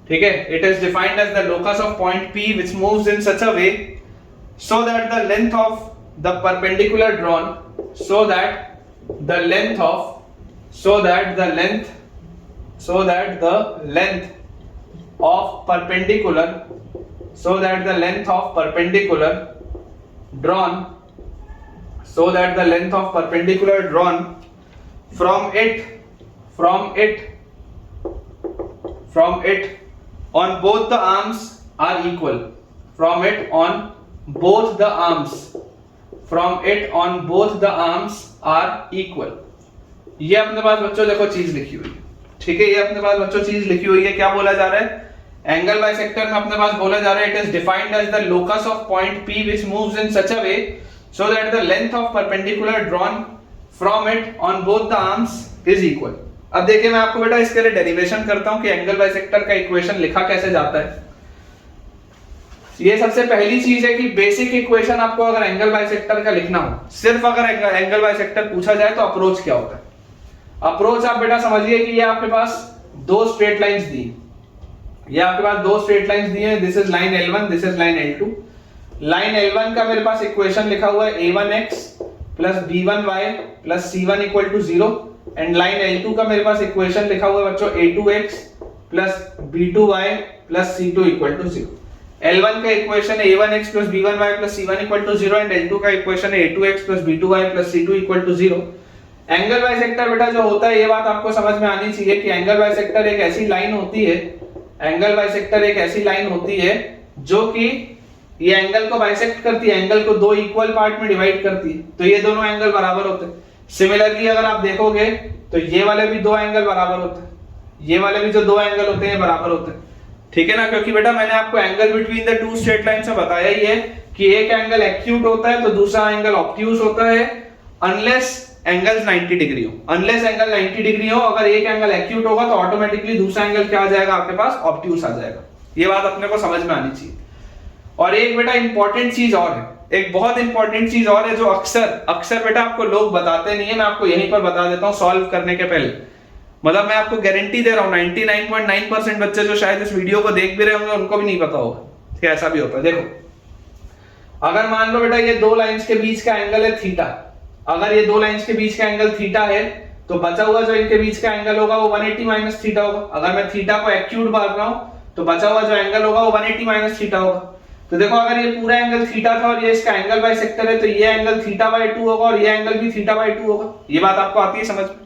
ठीक है। It is defined as the locus of point P which moves in such a way so that the length of the perpendicular drawn, so that the length of perpendicular drawn from it on both the arms are equal, ये अपने पास बच्चों देखो चीज लिखी हुई है, ठीक है। ये अपने पास बच्चों चीज लिखी हुई है। क्या बोला जा रहा है एंगल बाइसेक्टर में? अपने पास बोला जा रहा है it is defined as the locus of point P which moves in such a way so that the length of perpendicular drawn from it on both the arms is equal। अब देखिए मैं आपको बेटा इसके लिए डेरिवेशन करता हूं कि एंगल बाइसेक्टर का इक्वेशन लिखा कैसे जाता है। ये सबसे पहली चीज है कि बेसिक इक्वेशन आपको अगर एंगल बाइसेक्टर का लिखना हो, सिर्फ अगर एंगल बाइसेक्टर पूछा जाए तो अप्रोच क्या होता है। अप्रोच आप बेटा समझिए कि ये आपके पास दो स्ट्रेट लाइंस दी, ये आपके पास दो स्ट्रेट लाइंस दी हैं। This is line L1, this is line L2। Line L1 का मेरे पास इक्वेशन लिखा हुआ है a1x plus b1y plus c1 equal to 0 and line L2 का मेरे पास इक्वेशन लिखा हुआ है बच्चों a2x plus b2y plus c2 equal to 0। L1 का इक्वेशन है a1x plus b1y plus c1 equal to 0 and L2 का इक्वेशन है a2x plus b2y plus c2 equal to 0। Angle bisector बेटा जो होता है, ये बात आपको समझ में आनी चाहिए कि एंगल बाइसेक्टर एक ऐसी लाइन होती है जो कि ये एंगल को बाइसेक्ट करती है, एंगल को दो इक्वल पार्ट में डिवाइड करती है। तो ये दोनों एंगल बराबर होते हैं। सिमिलरली अगर आप देखोगे तो ये वाले भी दो एंगल बराबर होते हैं, ये वाले भी जो दो एंगल होते हैं बराबर होते हैं, ठीक है ना, क्योंकि बेटा मैंने आपको angle between the two straight line से बताया ही है कि एक एंगल एक्यूट होता है तो दूसरा एंगल ऑब्ट्यूज होता है, अनलेस एंगल्स 90 डिग्री हो, अनलेस एंगल 90 डिग्री हो। अगर एक एंगल एक्यूट होगा तो ऑटोमेटिकली दूसरा एंगल क्या आ जाएगा आपके पास, ऑब्ट्यूज आ जाएगा। ये बात अपने को समझ में आनी चाहिए। और एक बेटा इंपॉर्टेंट चीज और है, एक बहुत इंपॉर्टेंट चीज और है जो अक्सर बेटा आपको लोग बताते नहीं है, मैं आपको यहीं पर बता देता हूं सॉल्व करने के पहले। मतलब मैं आपको गारंटी दे रहा हूं 99.9% बच्चे जो शायद इस वीडियो को देख भी रहे होंगे उनको भी नहीं पता होगा कि ऐसा भी होता है। देखो अगर मान लो बेटा ये दो लाइंस के बीच का एंगल है थीटा, अगर ये दो लाइंस के बीच का एंगल थीटा है तो बचा हुआ जो इनके बीच का एंगल होगा वो 180 माइनस थीटा होगा। अगर मैं थीटा को एक्यूट मान रहा हूं तो बचा हुआ जो एंगल होगा वो 180 माइनस थीटा होगा। तो देखो अगर ये पूरा एंगल थीटा था और ये इसका एंगल बाइसेक्टर है तो ये एंगल थीटा बाई 2 होगा और ये एंगल भी थीटा बाई 2 होगा। ये बात आपको आती है समझ में।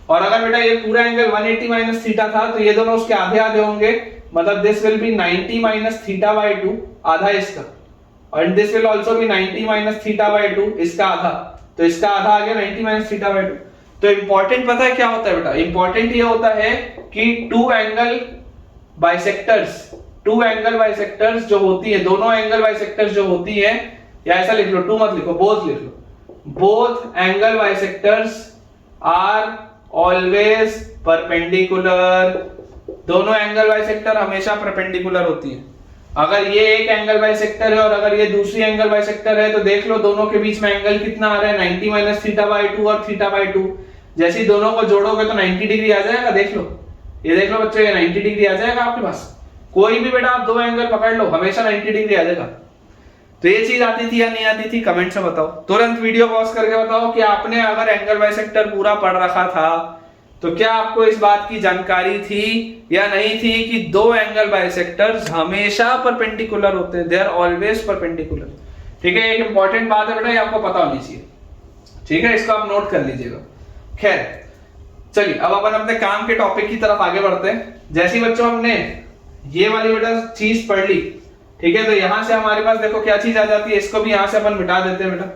और अगर बेटा ये पूरा एंगल 180 माइनस थीटा था तो ये दोनों उसके आधे आधे होंगे, मतलब this will B 90 minus theta by 2 आधा इसका, और this will also be 90 minus theta by 2 इसका आधा, तो इसका आधा आ गया 90 माइनस थीटा बाई 2। तो इंपॉर्टेंट पता है क्या होता है बेटा, इंपॉर्टेंट ये होता है कि टू एंगल बाइसेक्टर्स जो होती है, दोनों एंगल बाइसेक्टर्स जो होती है, या ऐसा लिख लो, टू मत लिखो, बोथ लिख लो, both angle bisectors are always perpendicular. दोनों एंगल बाइसेक्टर हमेशा परपेंडिकुलर होती है। अगर ये एक एंगल बाइसेक्टर है और अगर ये दूसरी एंगल बाइसेक्टर है तो देख लो दोनों के बीच में एंगल कितना आ रहा है, 90 माइनस थीटा बाई 2 और थीटा बाई 2। जैसे ही दोनों को जोड़ोगे तो 90 डिग्री आ जाएगा। देख लो, ये देख लो बच्चों, ये 90 डिग्री आ जाएगा आपके पास। कोई भी बेटा आप दो एंगल पकड़ लो हमेशा 90 डिग्री आ जाएगा। तो ये चीज आती थी या नहीं आती थी, कमेंट में बताओ। तुरंत वीडियो पॉज करके बताओ कि आपने अगर एंगल बाइसेक्टर पूरा पढ़ रखा था तो क्या आपको इस बात की जानकारी थी या नहीं थी कि दो एंगल बाइसेक्टर्स हमेशा परपेंडिकुलर होते हैं, दे आर ऑलवेज परपेंडिकुलर। ठीक है, एक इंपॉर्टेंट बात है बेटा, ये आपको पता होनी चाहिए। ठीक है, इसको आप नोट कर लीजिएगा। खैर चलिए अब अपन अपने काम के टॉपिक की तरफ आगे बढ़ते हैं। जैसे बच्चों हमने ये वाली बेटा चीज पढ़ ली, ठीक है, तो यहां से हमारे पास देखो क्या चीज आ जाती है, इसको भी यहां से अपन मिटा देते हैं बेटा,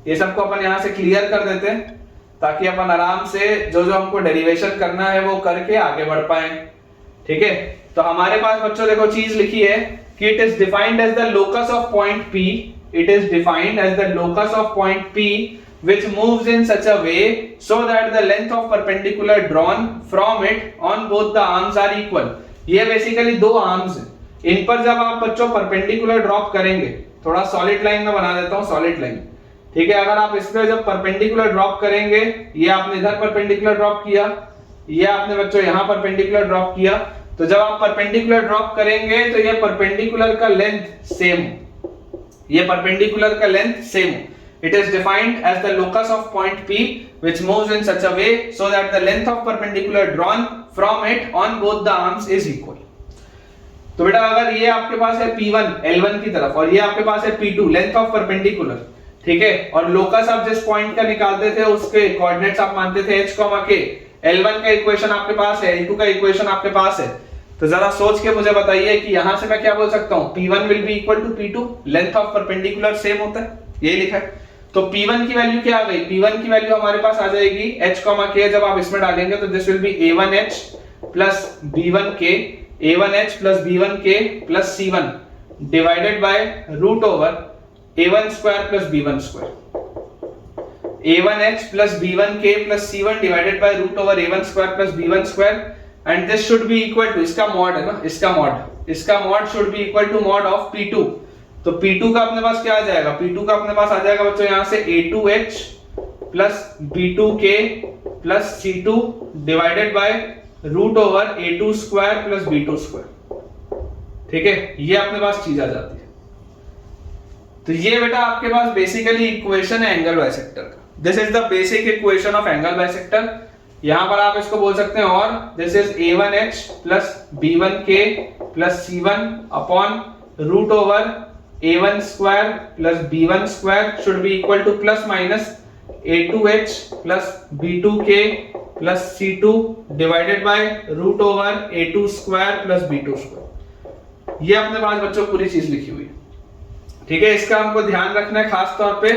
ये सबको अपन यहां से क्लियर कर देते हैं ताकि अपन आराम से जो जो हमको डेरिवेशन करना है वो करके आगे बढ़ पाए। ठीक है, तो हमारे पास बच्चों देखो चीज लिखी है कि it is defined as the locus of point P, it is defined as the locus of point P which moves in such a way so that the length of perpendicular drawn from it on both the arms are equal। ये basically दो arms हैं, इन पर जब आप बच्चों perpendicular drop करेंगे, थोड़ा solid line में बना देता हूं, सॉलिड लाइन। ठीक है, अगर आप इस पे जब परपेंडिकुलर ड्रॉप करेंगे, ये आपने इधर परपेंडिकुलर ड्रॉप किया, ये आपने बच्चों यहां परपेंडिकुलर ड्रॉप किया, तो जब आप परपेंडिकुलर ड्रॉप करेंगे तो ये परपेंडिकुलर का लेंथ सेम, ये परपेंडिकुलर का length same. It is defined as the locus of point P which moves in such a way so that the length of perpendicular drawn from it on both the arms is equal। तो बेटा अगर ये आपके पास है P1 L1 की तरफ और ये आपके पास है P2 लेंथ ऑफ परपेंडिकुलर, ठीक है, और लोकस आप जिस पॉइंट का निकालते थे उसके कोऑर्डिनेट्स आप मानते थे h, k। L1 का इक्वेशन आपके पास है, L2 का इक्वेशन आपके पास है, तो जरा सोच के मुझे बताइए कि यहां से मैं क्या बोल सकता हूं, P1 will be equal to P2, length of perpendicular same होता है, यही लिखा है। तो P1 की वैल्यू क्या आ गई, P1 की वैल्यू हमारे पास आ जाएगी h, k। जब आप इसमें डालेंगे तो this will be A1h plus B1k, A1h plus B1k plus C1 divided by root over A1 square plus B1 square, A1h plus B1k plus C1 divided by root over A1 square plus B1 square, and this should be equal to, इसका mod है ना, इसका mod should be equal to mod of P2। तो P2 का अपने पास क्या आ जाएगा, P2 का अपने पास आ जाएगा बच्चों यहां से A2h plus B2k plus C2 divided by root over A2 square plus B2 square. ठीक है, ये अपने पास चीज आ जाती है। तो ये बेटा आपके पास बेसिकली इक्वेशन है एंगल बाइसेक्टर का। This is the basic equation of angle bisector. यहां पर आप इसको बोल सकते हैं और this is A1h plus B1k plus C1 upon root over A1 square plus B1 square should be equal to plus minus A2h plus B2k plus C2 divided by root over A2 square plus B2 square. ये अपने पास बच्चों पूरी चीज लिखी हुई है। ठीक है, इसका हमको ध्यान रखना है खास तौर पे,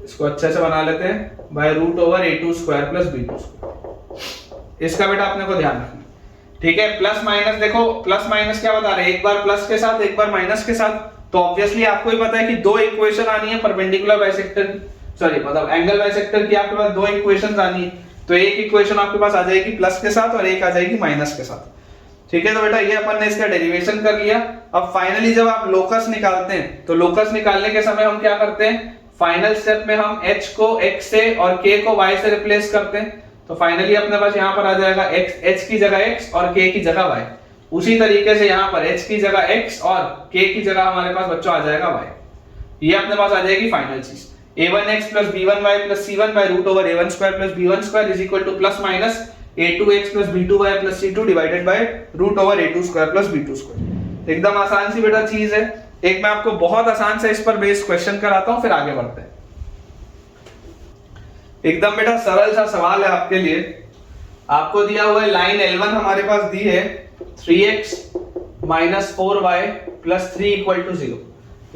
इसको अच्छे से बना लेते हैं। By root over a2 square plus b2 square. इसका बेटा अपने को ध्यान रखना, ठीक है। प्लस माइनस देखो, प्लस माइनस क्या बता रहे हैं, एक बार प्लस के साथ एक बार माइनस के साथ, तो ऑब्वियसली आपको ही पता है कि दो इक्वेशन आनी है परपेंडिकुलर बाइसेक्टर, सॉरी मतलब एंगल बाइसेक्टर की आपके पास दो इक्वेशंस आनी है। तो एक इक्वेशन आपके पास आ जाएगी प्लस के साथ और एक आ जाएगी माइनस के साथ, ठीक है। तो बेटा ये अपन ने इसका डेरिवेशन कर लिया। अब फाइनली जब आप लोकस निकालते हैं तो लोकस निकालने के समय हम क्या करते हैं, फाइनल स्टेप में हम h को x से और k को y से रिप्लेस करते हैं। तो फाइनली अपने पास यहाँ पर आ जाएगा h की जगह x और k की जगह y। उसी तरीके से यहाँ पर h की जगह x और k की जगह हमारे पास बच्चों आ जाएगा y। ये अपने पास आ जाएगी फाइनल चीज, a1x plus b1y plus c1 by root over a1 square plus b1 square is equal to plus minus a2x plus b2y plus c2 divided by root over a2 square plus b2 square। एकदम आसान सी बेटा चीज है। एक मैं आपको बहुत आसान से इस पर बेस्ड क्वेश्चन कराता हूं, फिर आगे बढ़ते हैं। एकदम बेटा सरल सा सवाल है आपके लिए। आपको दिया हुआ है लाइन L1 हमारे पास दी है 3x minus 4y plus 3 equal to 0।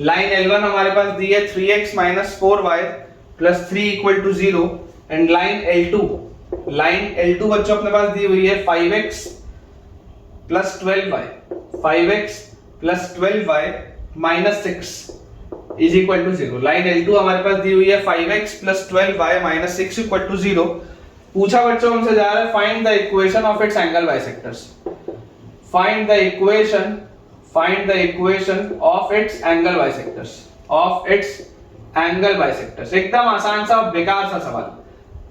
Line L1 हमारे पास दी है 3x minus 4y plus 3 equal to 0 and line L2 बच्चों अपने पास दी हुई है 5x plus 12y, 5x plus 12y minus 6 is equal to 0। Line L2 हमारे पास दी हुई है 5x plus 12y minus 6 equal to 0। पूछा बच्चों हमसे जा रहा है find the equation of its angle bisectors. Find the equation of its angle bisectors, of its angle bisectors. एकदम आसान सा और बेकार सा सवाल,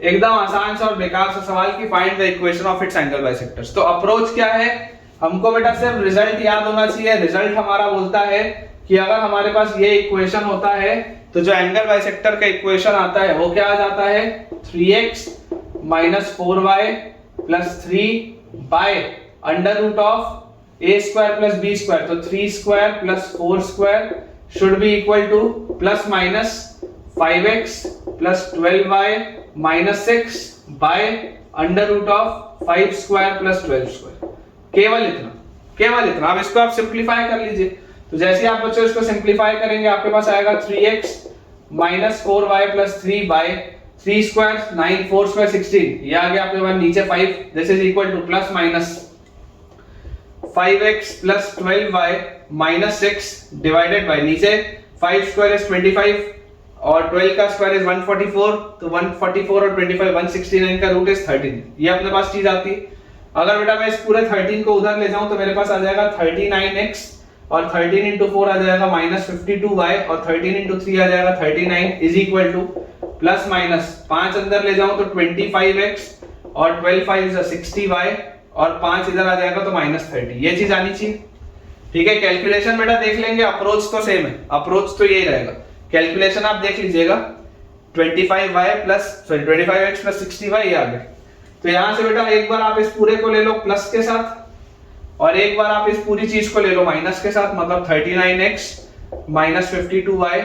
एकदम आसान सा और बेकार सा सवाल कि find the equation of its angle bisectors. तो अप्रोच क्या है, हमको बेटा सिर्फ रिजल्ट याद होना चाहिए। रिजल्ट हमारा बोलता है कि अगर हमारे पास ये इक्वेशन होता है तो जो एंगल बाइसेक्टर का इक्वेशन आता है वो क्या आ जाता है, 3x minus 4y plus 3 by under root of a square plus b square। तो 3 square plus 4 square should be equal to plus minus 5x plus 12y minus 6 by under root of 5 square plus 12 square। केवल इतना। अब इसको आप simplify कर लीजिए। तो जैसे आप बच्चों इसको सिंप्लीफाई करेंगे आपके पास आएगा 3x minus 4y plus 3 by 3 square 9 4 square 16। ये आ गया आपके पास नीचे 5, this is equal to plus minus 5x plus 12y minus 6 divided by नीचे 5 स्क्वायर इज 25 और 12 का स्क्वायर इज 144। तो 144 और 25 169 का रूट इज 13। ये अपने पास चीज आती है। अगर बेटा मैं इस पूरे 13 को उधर ले जाऊं तो मेरे पास आ जाएगा 39x और 13 into 4 आ जाएगा -52y और 13 into 3 आ जाएगा 39 is equal to plus minus 5 अंदर ले जाऊं तो 25x और 12 5 60y और 5 इधर आ जाएगा तो -30। ये चीज आनी चाहिए, ठीक है। कैलकुलेशन बेटा देख लेंगे, अप्रोच तो सेम है, अप्रोच तो यही रहेगा। कैलकुलेशन आप देख लीजिएगा 25x plus 60y ये आ गया। तो यहां से बेटा एक बार आप इस पूरे को ले लो प्लस के साथ और एक बार आप इस पूरी चीज को ले लो माइनस के साथ, मतलब 39x minus 52y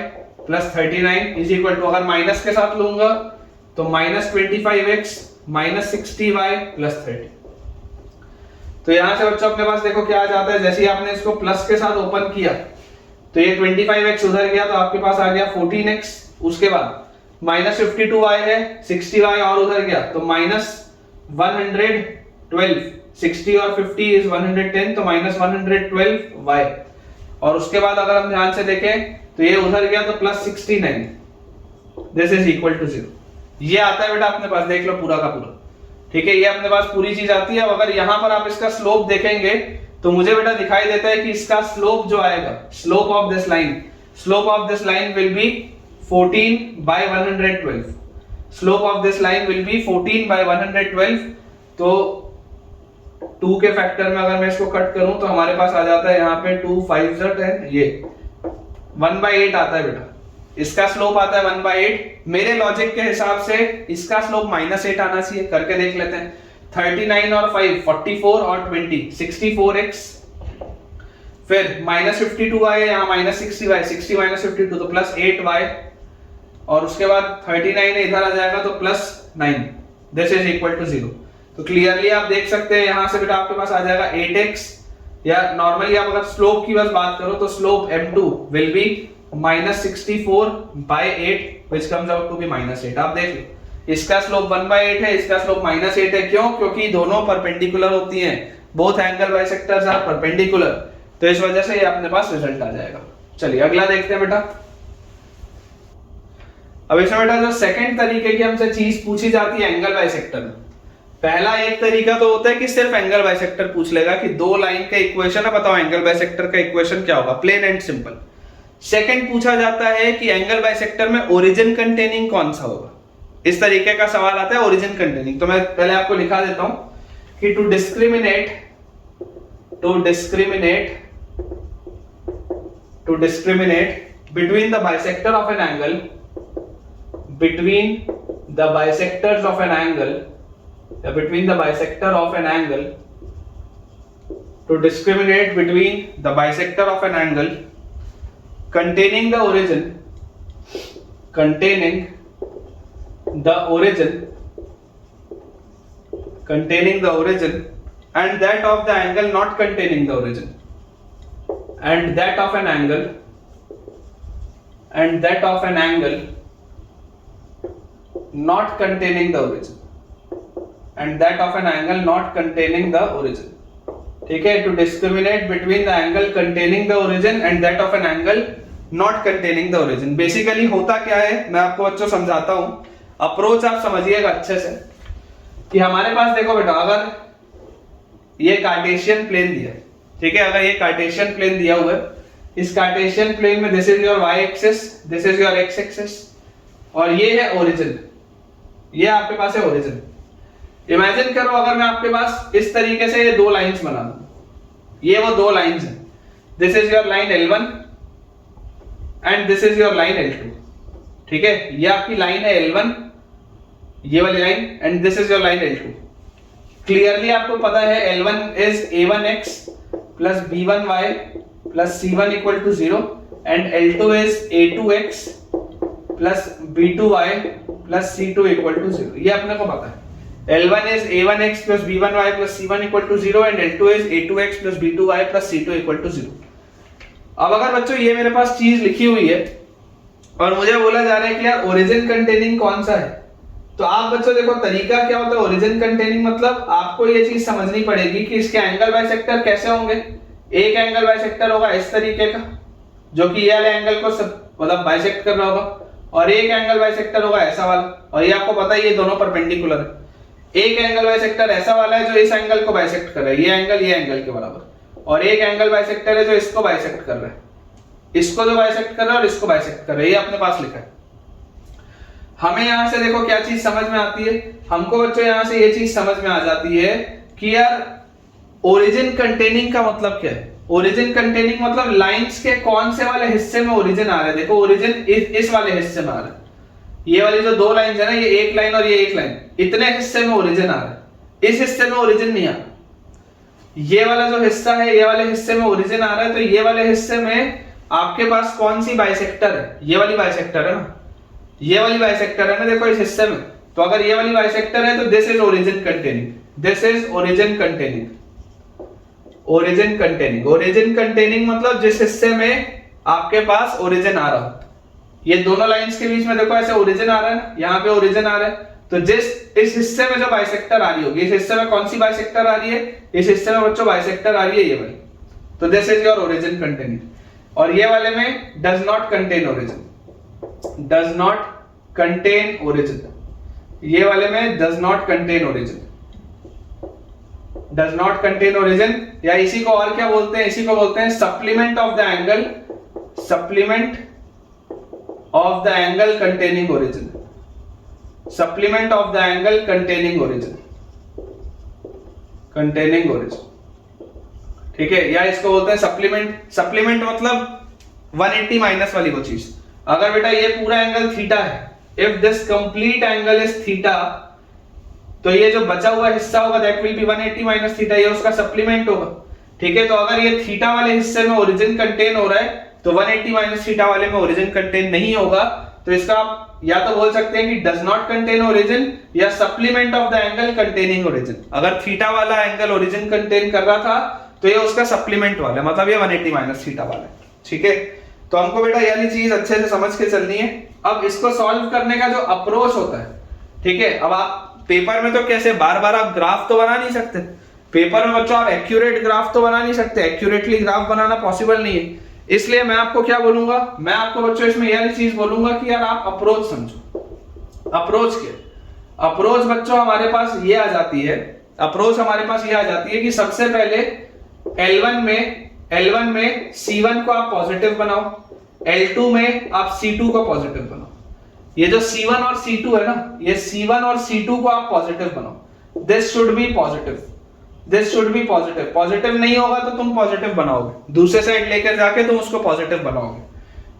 plus 39 is equal to, अगर माइनस के साथ लूंगा तो -25x minus 60y plus 30। तो यहां से बच्चों अपने पास देखो क्या आ जाता है, जैसे ही आपने इसको प्लस के साथ ओपन किया तो ये 25x उधर गया तो आपके पास आ गया 14x। उसके बाद -52y है, 60y और उधर गया तो -112, 60 और 50 इज 110 तो -112y। और उसके बाद अगर हम ध्यान से देखें तो ये उधर गया तो +69, दिस इज इक्वल टू 0। ये आता है बेटा अपने पास, देख लो पूरा का पूरा, ठीक है। ये अपने पास पूरी चीज आती है। अब अगर यहां पर आप इसका स्लोप देखेंगे तो मुझे बेटा दिखाई देता है कि इसका स्लोप जो आएगा, slope of this line will B 14/112। Slope of this line will B 14/112। तो 2 के फैक्टर में अगर मैं इसको कट करूं तो हमारे पास आ जाता है यहाँ पे 2 5 10, ये 1/8 आता है बेटा। इसका स्लोप आता है 1/8। मेरे लॉजिक के हिसाब से इसका स्लोप -8 आना चाहिए। करके देख लेते हैं। 39 और 5 44 और 20 64x, फिर -52y है यहाँ -60y, 60 -52 तो +8y और उसके बाद 39 इधर आ जाएगा तो +9, दिस इज इक्वल टू 0। तो क्लियरली आप देख सकते हैं यहां से बेटा आपके पास आ जाएगा 8x, या नॉर्मली आप अगर स्लोप की बस बात करो तो slope m2 will be -64/8 which comes out to be -8। आप देख लो इसका स्लोप 1/8 है, इसका स्लोप -8 है। क्यों? क्योंकि दोनों परपेंडिकुलर होती हैं, both angle bisectors are perpendicular, तो इस वजह से ये अपने पास रिजल्ट आ जाएगा। चलिए अगला देखते हैं बेटा। अब इसमें बेटा जो सेकंड तरीके की हमसे चीज पूछी जाती है एंगल बाइसेक्टर में, पहला एक तरीका तो होता है कि सिर्फ एंगल बाइसेक्टर पूछ लेगा कि दो लाइन का इक्वेशन है, बताओ एंगल बाइसेक्टर का इक्वेशन क्या होगा, प्लेन एंड सिंपल। सेकंड पूछा जाता है कि एंगल बाइसेक्टर में ओरिजिन कंटेनिंग कौन सा होगा, इस तरीके का सवाल आता है ओरिजिन कंटेनिंग। तो मैं पहले आपको लिखा देता हूं कि to discriminate between the bisector of an angle, between the bisectors of an angle, between the bisector of an angle, to discriminate between the bisector of an angle containing the origin and that of the angle not containing the origin, and that of an angle not containing the origin, and that of an angle not containing the origin। ठीक है, to discriminate between the angle containing the origin and that of an angle not containing the origin. Basically होता क्या है, मैं आपको बच्चों समझाता हूं, अप्रोच आप समझिएगा अच्छे से। कि हमारे पास देखो बेटा, अगर ये कार्टेशियन प्लेन दिया, ठीक है, अगर ये कार्टेशियन प्लेन दिया हुआ है, इस कार्टेशियन प्लेन में this is your y axis, this is your x axis, और ये है ओरिजिन, ये आपके पास है ओरिजिन। इमेजिन करो अगर मैं आपके पास इस तरीके से ये दो लाइंस बना दूं, ये वो दो लाइंस हैं, this is your line L1 and this is your line L2, ठीक है, ये आपकी लाइन है L1, ये वाली line, and this is your line L2। Clearly आपको पता है L1 is A1x plus B1y plus C1 equal to 0 and L2 is A2x plus B2y plus C2 equal to 0। ये अपने को पता है L1 is A1x plus B1y plus C1 equal to 0 and L2 is A2x plus B2y plus C2 equal to 0। अब अगर बच्चों ये मेरे पास चीज लिखी हुई है और मुझे बोला जा रहा है कि यार ओरिजिन कंटेनिंग कौन सा है, तो आप बच्चों देखो तरीका क्या होता है ओरिजिन कंटेनिंग, मतलब आपको ये चीज समझनी पड़ेगी कि इसके एंगल बाइसेक्टर कैसे होंगे। एक एंगल बाइसेक्टर होगा इस तरीके का, जो कि ये वाले एंगल को मतलब बाइसेक्ट कर रहा होगा, और एक एंगल बाइसेक्टर होगा ऐसा वाला, और ये आपको पता है ये दोनों परपेंडिकुलर है। एक एंगल बाइसेक्टर ऐसा वाला है जो इस एंगल को बाइसेक्ट कर रहा है, ये एंगल के बराबर, और एक एंगल बाइसेक्टर है जो इसको बाइसेक्ट कर रहा है, इसको जो बाइसेक्ट कर रहा है और इसको बाइसेक्ट कर रहा है, ये अपने पास लिखा है। हमें यहां से देखो क्या चीज समझ में आती है, हमको बच्चों यहां से ये चीज समझ में आ जाती है कि यार ओरिजिन कंटेनिंग का मतलब क्या है। ओरिजिन कंटेनिंग मतलब लाइंस के कौन से वाले हिस्से में ओरिजिन आ रहा है। देखो ओरिजिन इस वाले हिस्से में आ रहा है, ये वाली जो दो लाइन है ना, ये एक लाइन और ये एक लाइन, इतने हिस्से में ओरिजिन आ रहा है, इस हिस्से में ओरिजिन नहीं आ रहा। ये वाला जो हिस्सा है, ये वाले हिस्से में ओरिजिन आ रहा है, तो ये वाले हिस्से में आपके पास कौन सी बाइसेक्टर है, ये वाली बाइसेक्टर है ना, ये वाली बाइसेक्टर है ना, देखो इस हिस्से में। तो अगर ये वाली बाइसेक्टर है तो this is origin containing, this is origin containing. Origin containing, origin containing मतलब जिस हिस्से में आपके पास ओरिजिन आ रहा हो। ये दोनों लाइंस के बीच में देखो ऐसे ओरिजिन आ रहा है ना, यहाँ पे ओरिजिन आ रहा है, तो इस हिस्से में जो बाइसेक्टर आ रही होगी, इस हिस्से में कौन सी बाइसेक्टर आ रही है, इस हिस्से में बच्चों बाइसेक्टर आ रही है ये वाली, तो this is your origin containing. और ये वाले में does not contain origin, does not contain origin, ये वाले में does not contain origin, does not contain origin, या इसी को और क्या बोलते हैं, इसी को बोलते हैं supplement of the angle, supplement of the angle containing origin, supplement of the angle containing origin, containing origin, ठीक है, या इसको बोलते हैं सप्लीमेंट। सप्लीमेंट मतलब 180 माइनस वाली वो चीज। अगर बेटा ये पूरा एंगल थीटा है, if this complete angle is theta, तो ये जो बचा हुआ हिस्सा होगा that will B 180 minus theta, ये उसका सप्लीमेंट होगा, ठीक है। तो अगर ये थीटा वाले हिस्से में ओरिजिन कंटेन हो रहा है तो 180 माइनस थीटा वाले में ओरिजिन कंटेन नहीं होगा, तो इसका आप या तो बोल सकते हैं कि डज नॉट कंटेन ओरिजिन या supplement of the angle containing origin. अगर थीटा वाला एंगल ओरिजिन कंटेन कर रहा था तो ये उसका सप्लीमेंट वाला है, मतलब ये 180 माइनस थीटा वाला है, ठीक है। तो हमको बेटा ये वाली चीज अच्छे से समझ के चलनी है। अब इसको सॉल्व करने का जो अप्रोच होता है, ठीक है, अब आप पेपर में तो कैसे बार बार आप ग्राफ तो बना नहीं सकते, पेपर में बच्चों आप एक्यूरेट ग्राफ तो बना नहीं सकते, एक्यूरेटली ग्राफ बनाना पॉसिबल नहीं है। इसलिए मैं आपको क्या बोलूंगा, मैं आपको बच्चों इसमें यह चीज बोलूंगा कि यार आप अप्रोच समझो। अप्रोच बच्चों हमारे पास ये आ जाती है, अप्रोच हमारे पास ये आ जाती है कि सबसे पहले L1 में C1 को आप पॉजिटिव बनाओ, L2 में आप C2 को पॉजिटिव बनाओ। ये जो C1 और C2 है ना, ये C1 और C2 को आप पॉजिटिव बनाओ। This should B positive, this should B positive. Positive नहीं होगा तो तुम पॉजिटिव बनाओगे, दूसरे साइड लेकर जाके तुम उसको पॉजिटिव बनाओगे।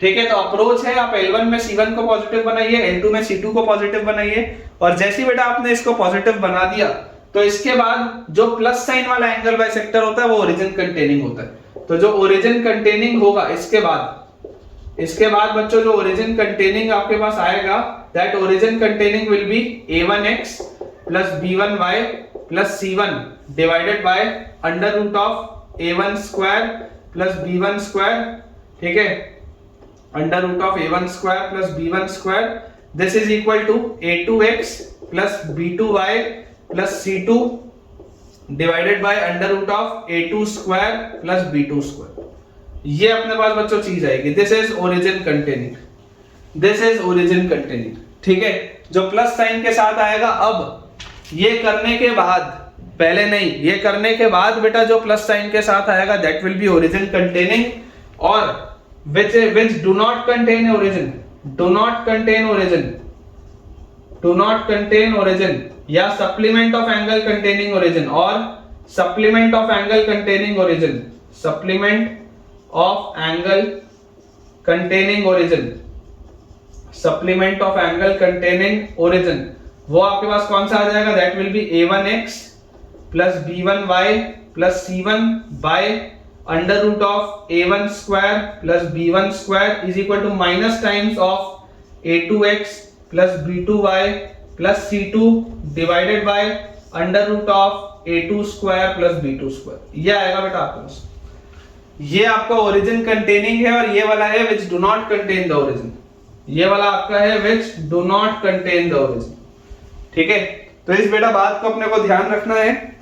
ठीक है, तो अप्रोच है, आप L1 में C1 को पॉजिटिव बनाइए, L2 में C2 को पॉजिटिव बनाइए, और जैसे ही बेटा आपने इसको पॉजिटिव बना दिया तो इसके बाद जो प्लस साइन वाला एंगल बाइसेक्टर होता है वो ओरिजिन कंटेनिंग होता है। तो जो ओरिजिन कंटेनिंग होगा इसके बाद बच्चों जो ओरिजिन कंटेनिंग आपके पास आएगा, that origin containing will be a1x plus b1y plus c1 divided by under root of a1 square plus b1 square. ठीक है, under root of a1 square plus b1 square, this is equal to a2x plus b2y plus c2 divided by under root of a2 square plus b2 square. ये अपने पास बच्चों चीज आएगी, this is origin containing, this is origin containing. ठीक है, जो plus sign के साथ आएगा, अब ये करने के बाद, पहले नहीं, ये करने के बाद बेटा जो प्लस साइन के साथ आएगा that will B origin containing, और which do not contain origin, do not contain origin, do not contain origin, या supplement of angle containing origin, और supplement of angle containing origin, supplement of angle containing origin, supplement of angle containing origin, वो आपके पास कौन सा आ जाएगा, that will be a1x plus b1y plus c1 by under root of a1 square plus b1 square is equal to minus times of a2x plus b2y plus c2 divided by under root of a2 square plus b2 square। ये आएगा बेटा आपके पास, ये आपका origin containing है, और ये वाला है which do not contain the origin, ये वाला आपका है which do not contain the origin। ठीक है, तो इस बेटा बात को अपने को ध्यान रखना है,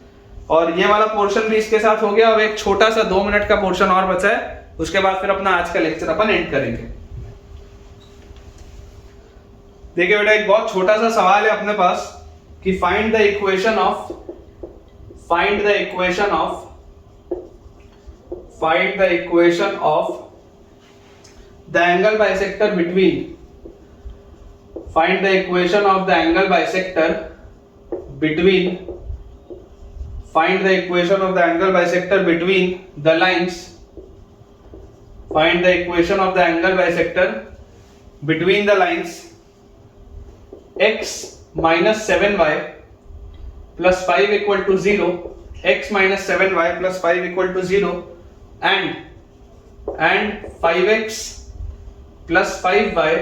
और ये वाला पोर्शन भी इसके साथ हो गया। अब एक छोटा सा 2 मिनट का पोर्शन और बचा है, उसके बाद फिर अपना आज का लेक्चर अपन एंड करेंगे। देखिए बेटा, एक बहुत छोटा सा सवाल है अपने पास कि find the equation of the angle bisector between, find the equation of the angle bisector between, find the equation of the angle bisector between the lines, find the equation of the angle bisector between the lines x minus 7y plus 5 equal to 0, x minus 7y plus 5 equal to 0, and 5x plus 5y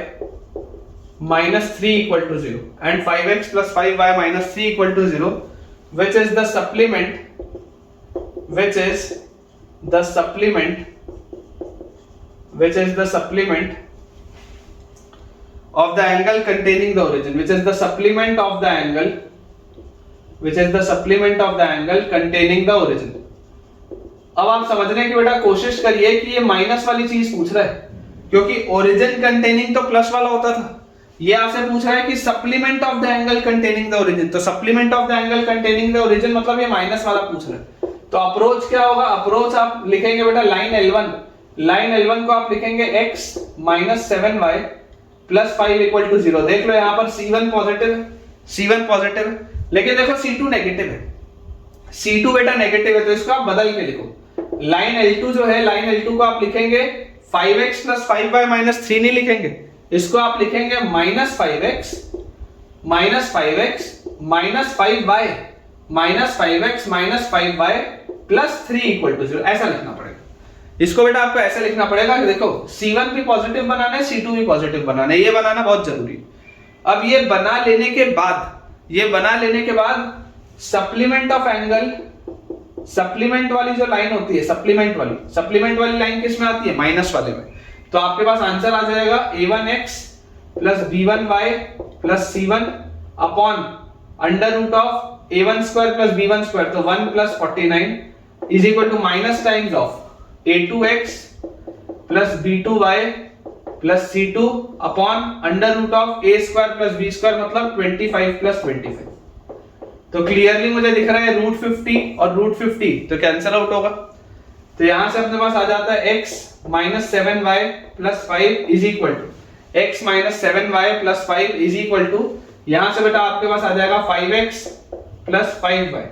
minus 3 equal to 0, and 5x plus 5y minus 3 equal to 0, which is the supplement of the angle containing the origin, which is the supplement of the angle containing the origin। अब आप समझने की बेटा कोशिश करिए कि ये minus वाली चीज पूछ रहा है, क्योंकि ओरिजिन कंटेनिंग तो प्लस वाला होता था, ये आपसे पूछ रहा है कि supplement of the angle containing the origin. तो supplement of the angle containing the origin मतलब ये माइनस वाला पूछ रहा है। तो अप्रोच क्या होगा, अप्रोच आप लिखेंगे बेटा लाइन L1 को आप लिखेंगे x minus 7y plus 5 equal to 0। देख लो यहाँ पर C1 पॉजिटिव है, लेकिन देखो C2 नेगेटिव है, C2 बेटा नेगेटिव है, तो इसको आप बदल के लिखो। लाइन L2 जो है, लाइन L2 को आप लिखेंगे 5x plus 5y minus 3 नहीं लिखेंगे, इसको आप लिखेंगे minus 5x minus 5y minus 5y plus 3 equal to 0, ऐसा लिखना पड़ेगा। इसको बेटा आपको ऐसा लिखना पड़ेगा कि देखो C1 भी पॉजिटिव बनाना है, C2 भी पॉजिटिव बनाना है, ये बनाना बहुत जरूरी है। अब ये बना लेने के बाद सप्लीमेंट ऑफ एंगल, सप्लीमेंट वाली जो लाइन होती है, सप्लीमेंट वाली लाइन किस में आती है, माइनस वाले में। तो आपके पास आंसर आ जाएगा a1x plus b1y plus c1 upon under root of a1 square plus b1 square, तो 1 plus 49 is equal to minus times of a2x plus b2y plus c2 upon under root of a square plus b square, मतलब 25 plus 25। तो clearly मुझे दिख रहा है root 50 और root 50 तो cancel out होगा, तो यहां से अपने पास आ जाता है x minus 7y plus 5 is equal to x minus 7y plus 5 is equal to, यहां से बेटा आपके पास आ जाएगा 5x plus 5y,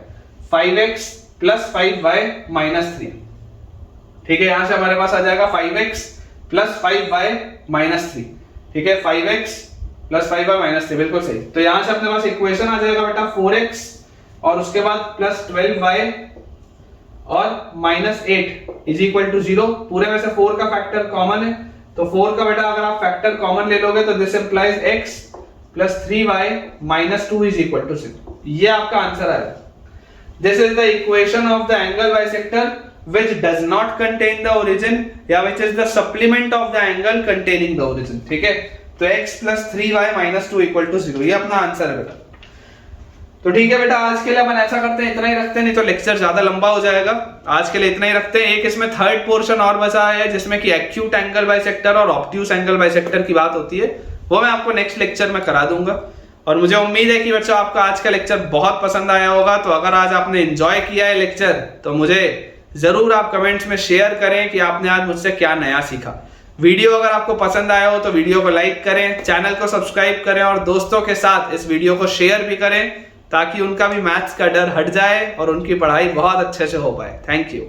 5x plus 5y minus 3। ठीक है, यहां से हमारे पास आ जाएगा 5x प्लस 5y माइनस 3। ठीक है, 5x प्लस 5y माइनस 3, बिल्कुल सही। तो यहां से अपने पास इक्वेशन आ जाएगा बेटा 4x और उसके बाद प्लस 12y और माइनस 8 इज इक्वल टू 0। पूरे में से 4 का फैक्टर कॉमन है, तो 4 का बेटा अगर आप फैक्टर कॉमन ले लोगे तो this implies x plus 3y minus 2 is equal to 0। ये आपका आंसर आएगा। This is the equation of the angle bisector which does not contain the origin या which is the supplement of the angle containing the origin। ठीक है, तो x plus 3y minus 2 equal to 0, ये अपना answer है बेटा। तो ठीक है बेटा, आज के लिए अपन ऐसा करते हैं, इतना ही रखते हैं, नहीं तो लेक्चर ज्यादा लंबा हो जाएगा। आज के लिए इतना ही रखते हैं। एक इसमें थर्ड पोर्शन और बचा है जिसमें कि एक्यूट एंगल बाइसेक्टर और ऑब्ट्यूस एंगल बाइसेक्टर की बात होती है, वो मैं आपको नेक्स्ट लेक्चर में करा दूंगा। और मुझे उम्मीद है कि बच्चों आपका आज का लेक्चर बहुत पसंद आया होगा। तो अगर आज आपने एंजॉय किया है लेक्चर तो मुझे जरूर आप कमेंट्स में शेयर करें कि आपने आज मुझसे क्या नया सीखा। वीडियो अगर आपको पसंद आया हो तो वीडियो को लाइक करें, चैनल को सब्सक्राइब करें और दोस्तों के साथ इस वीडियो को शेयर भी करें ताकि उनका भी मैथ्स का डर हट जाए और उनकी पढ़ाई बहुत अच्छे से हो पाए। Thank you.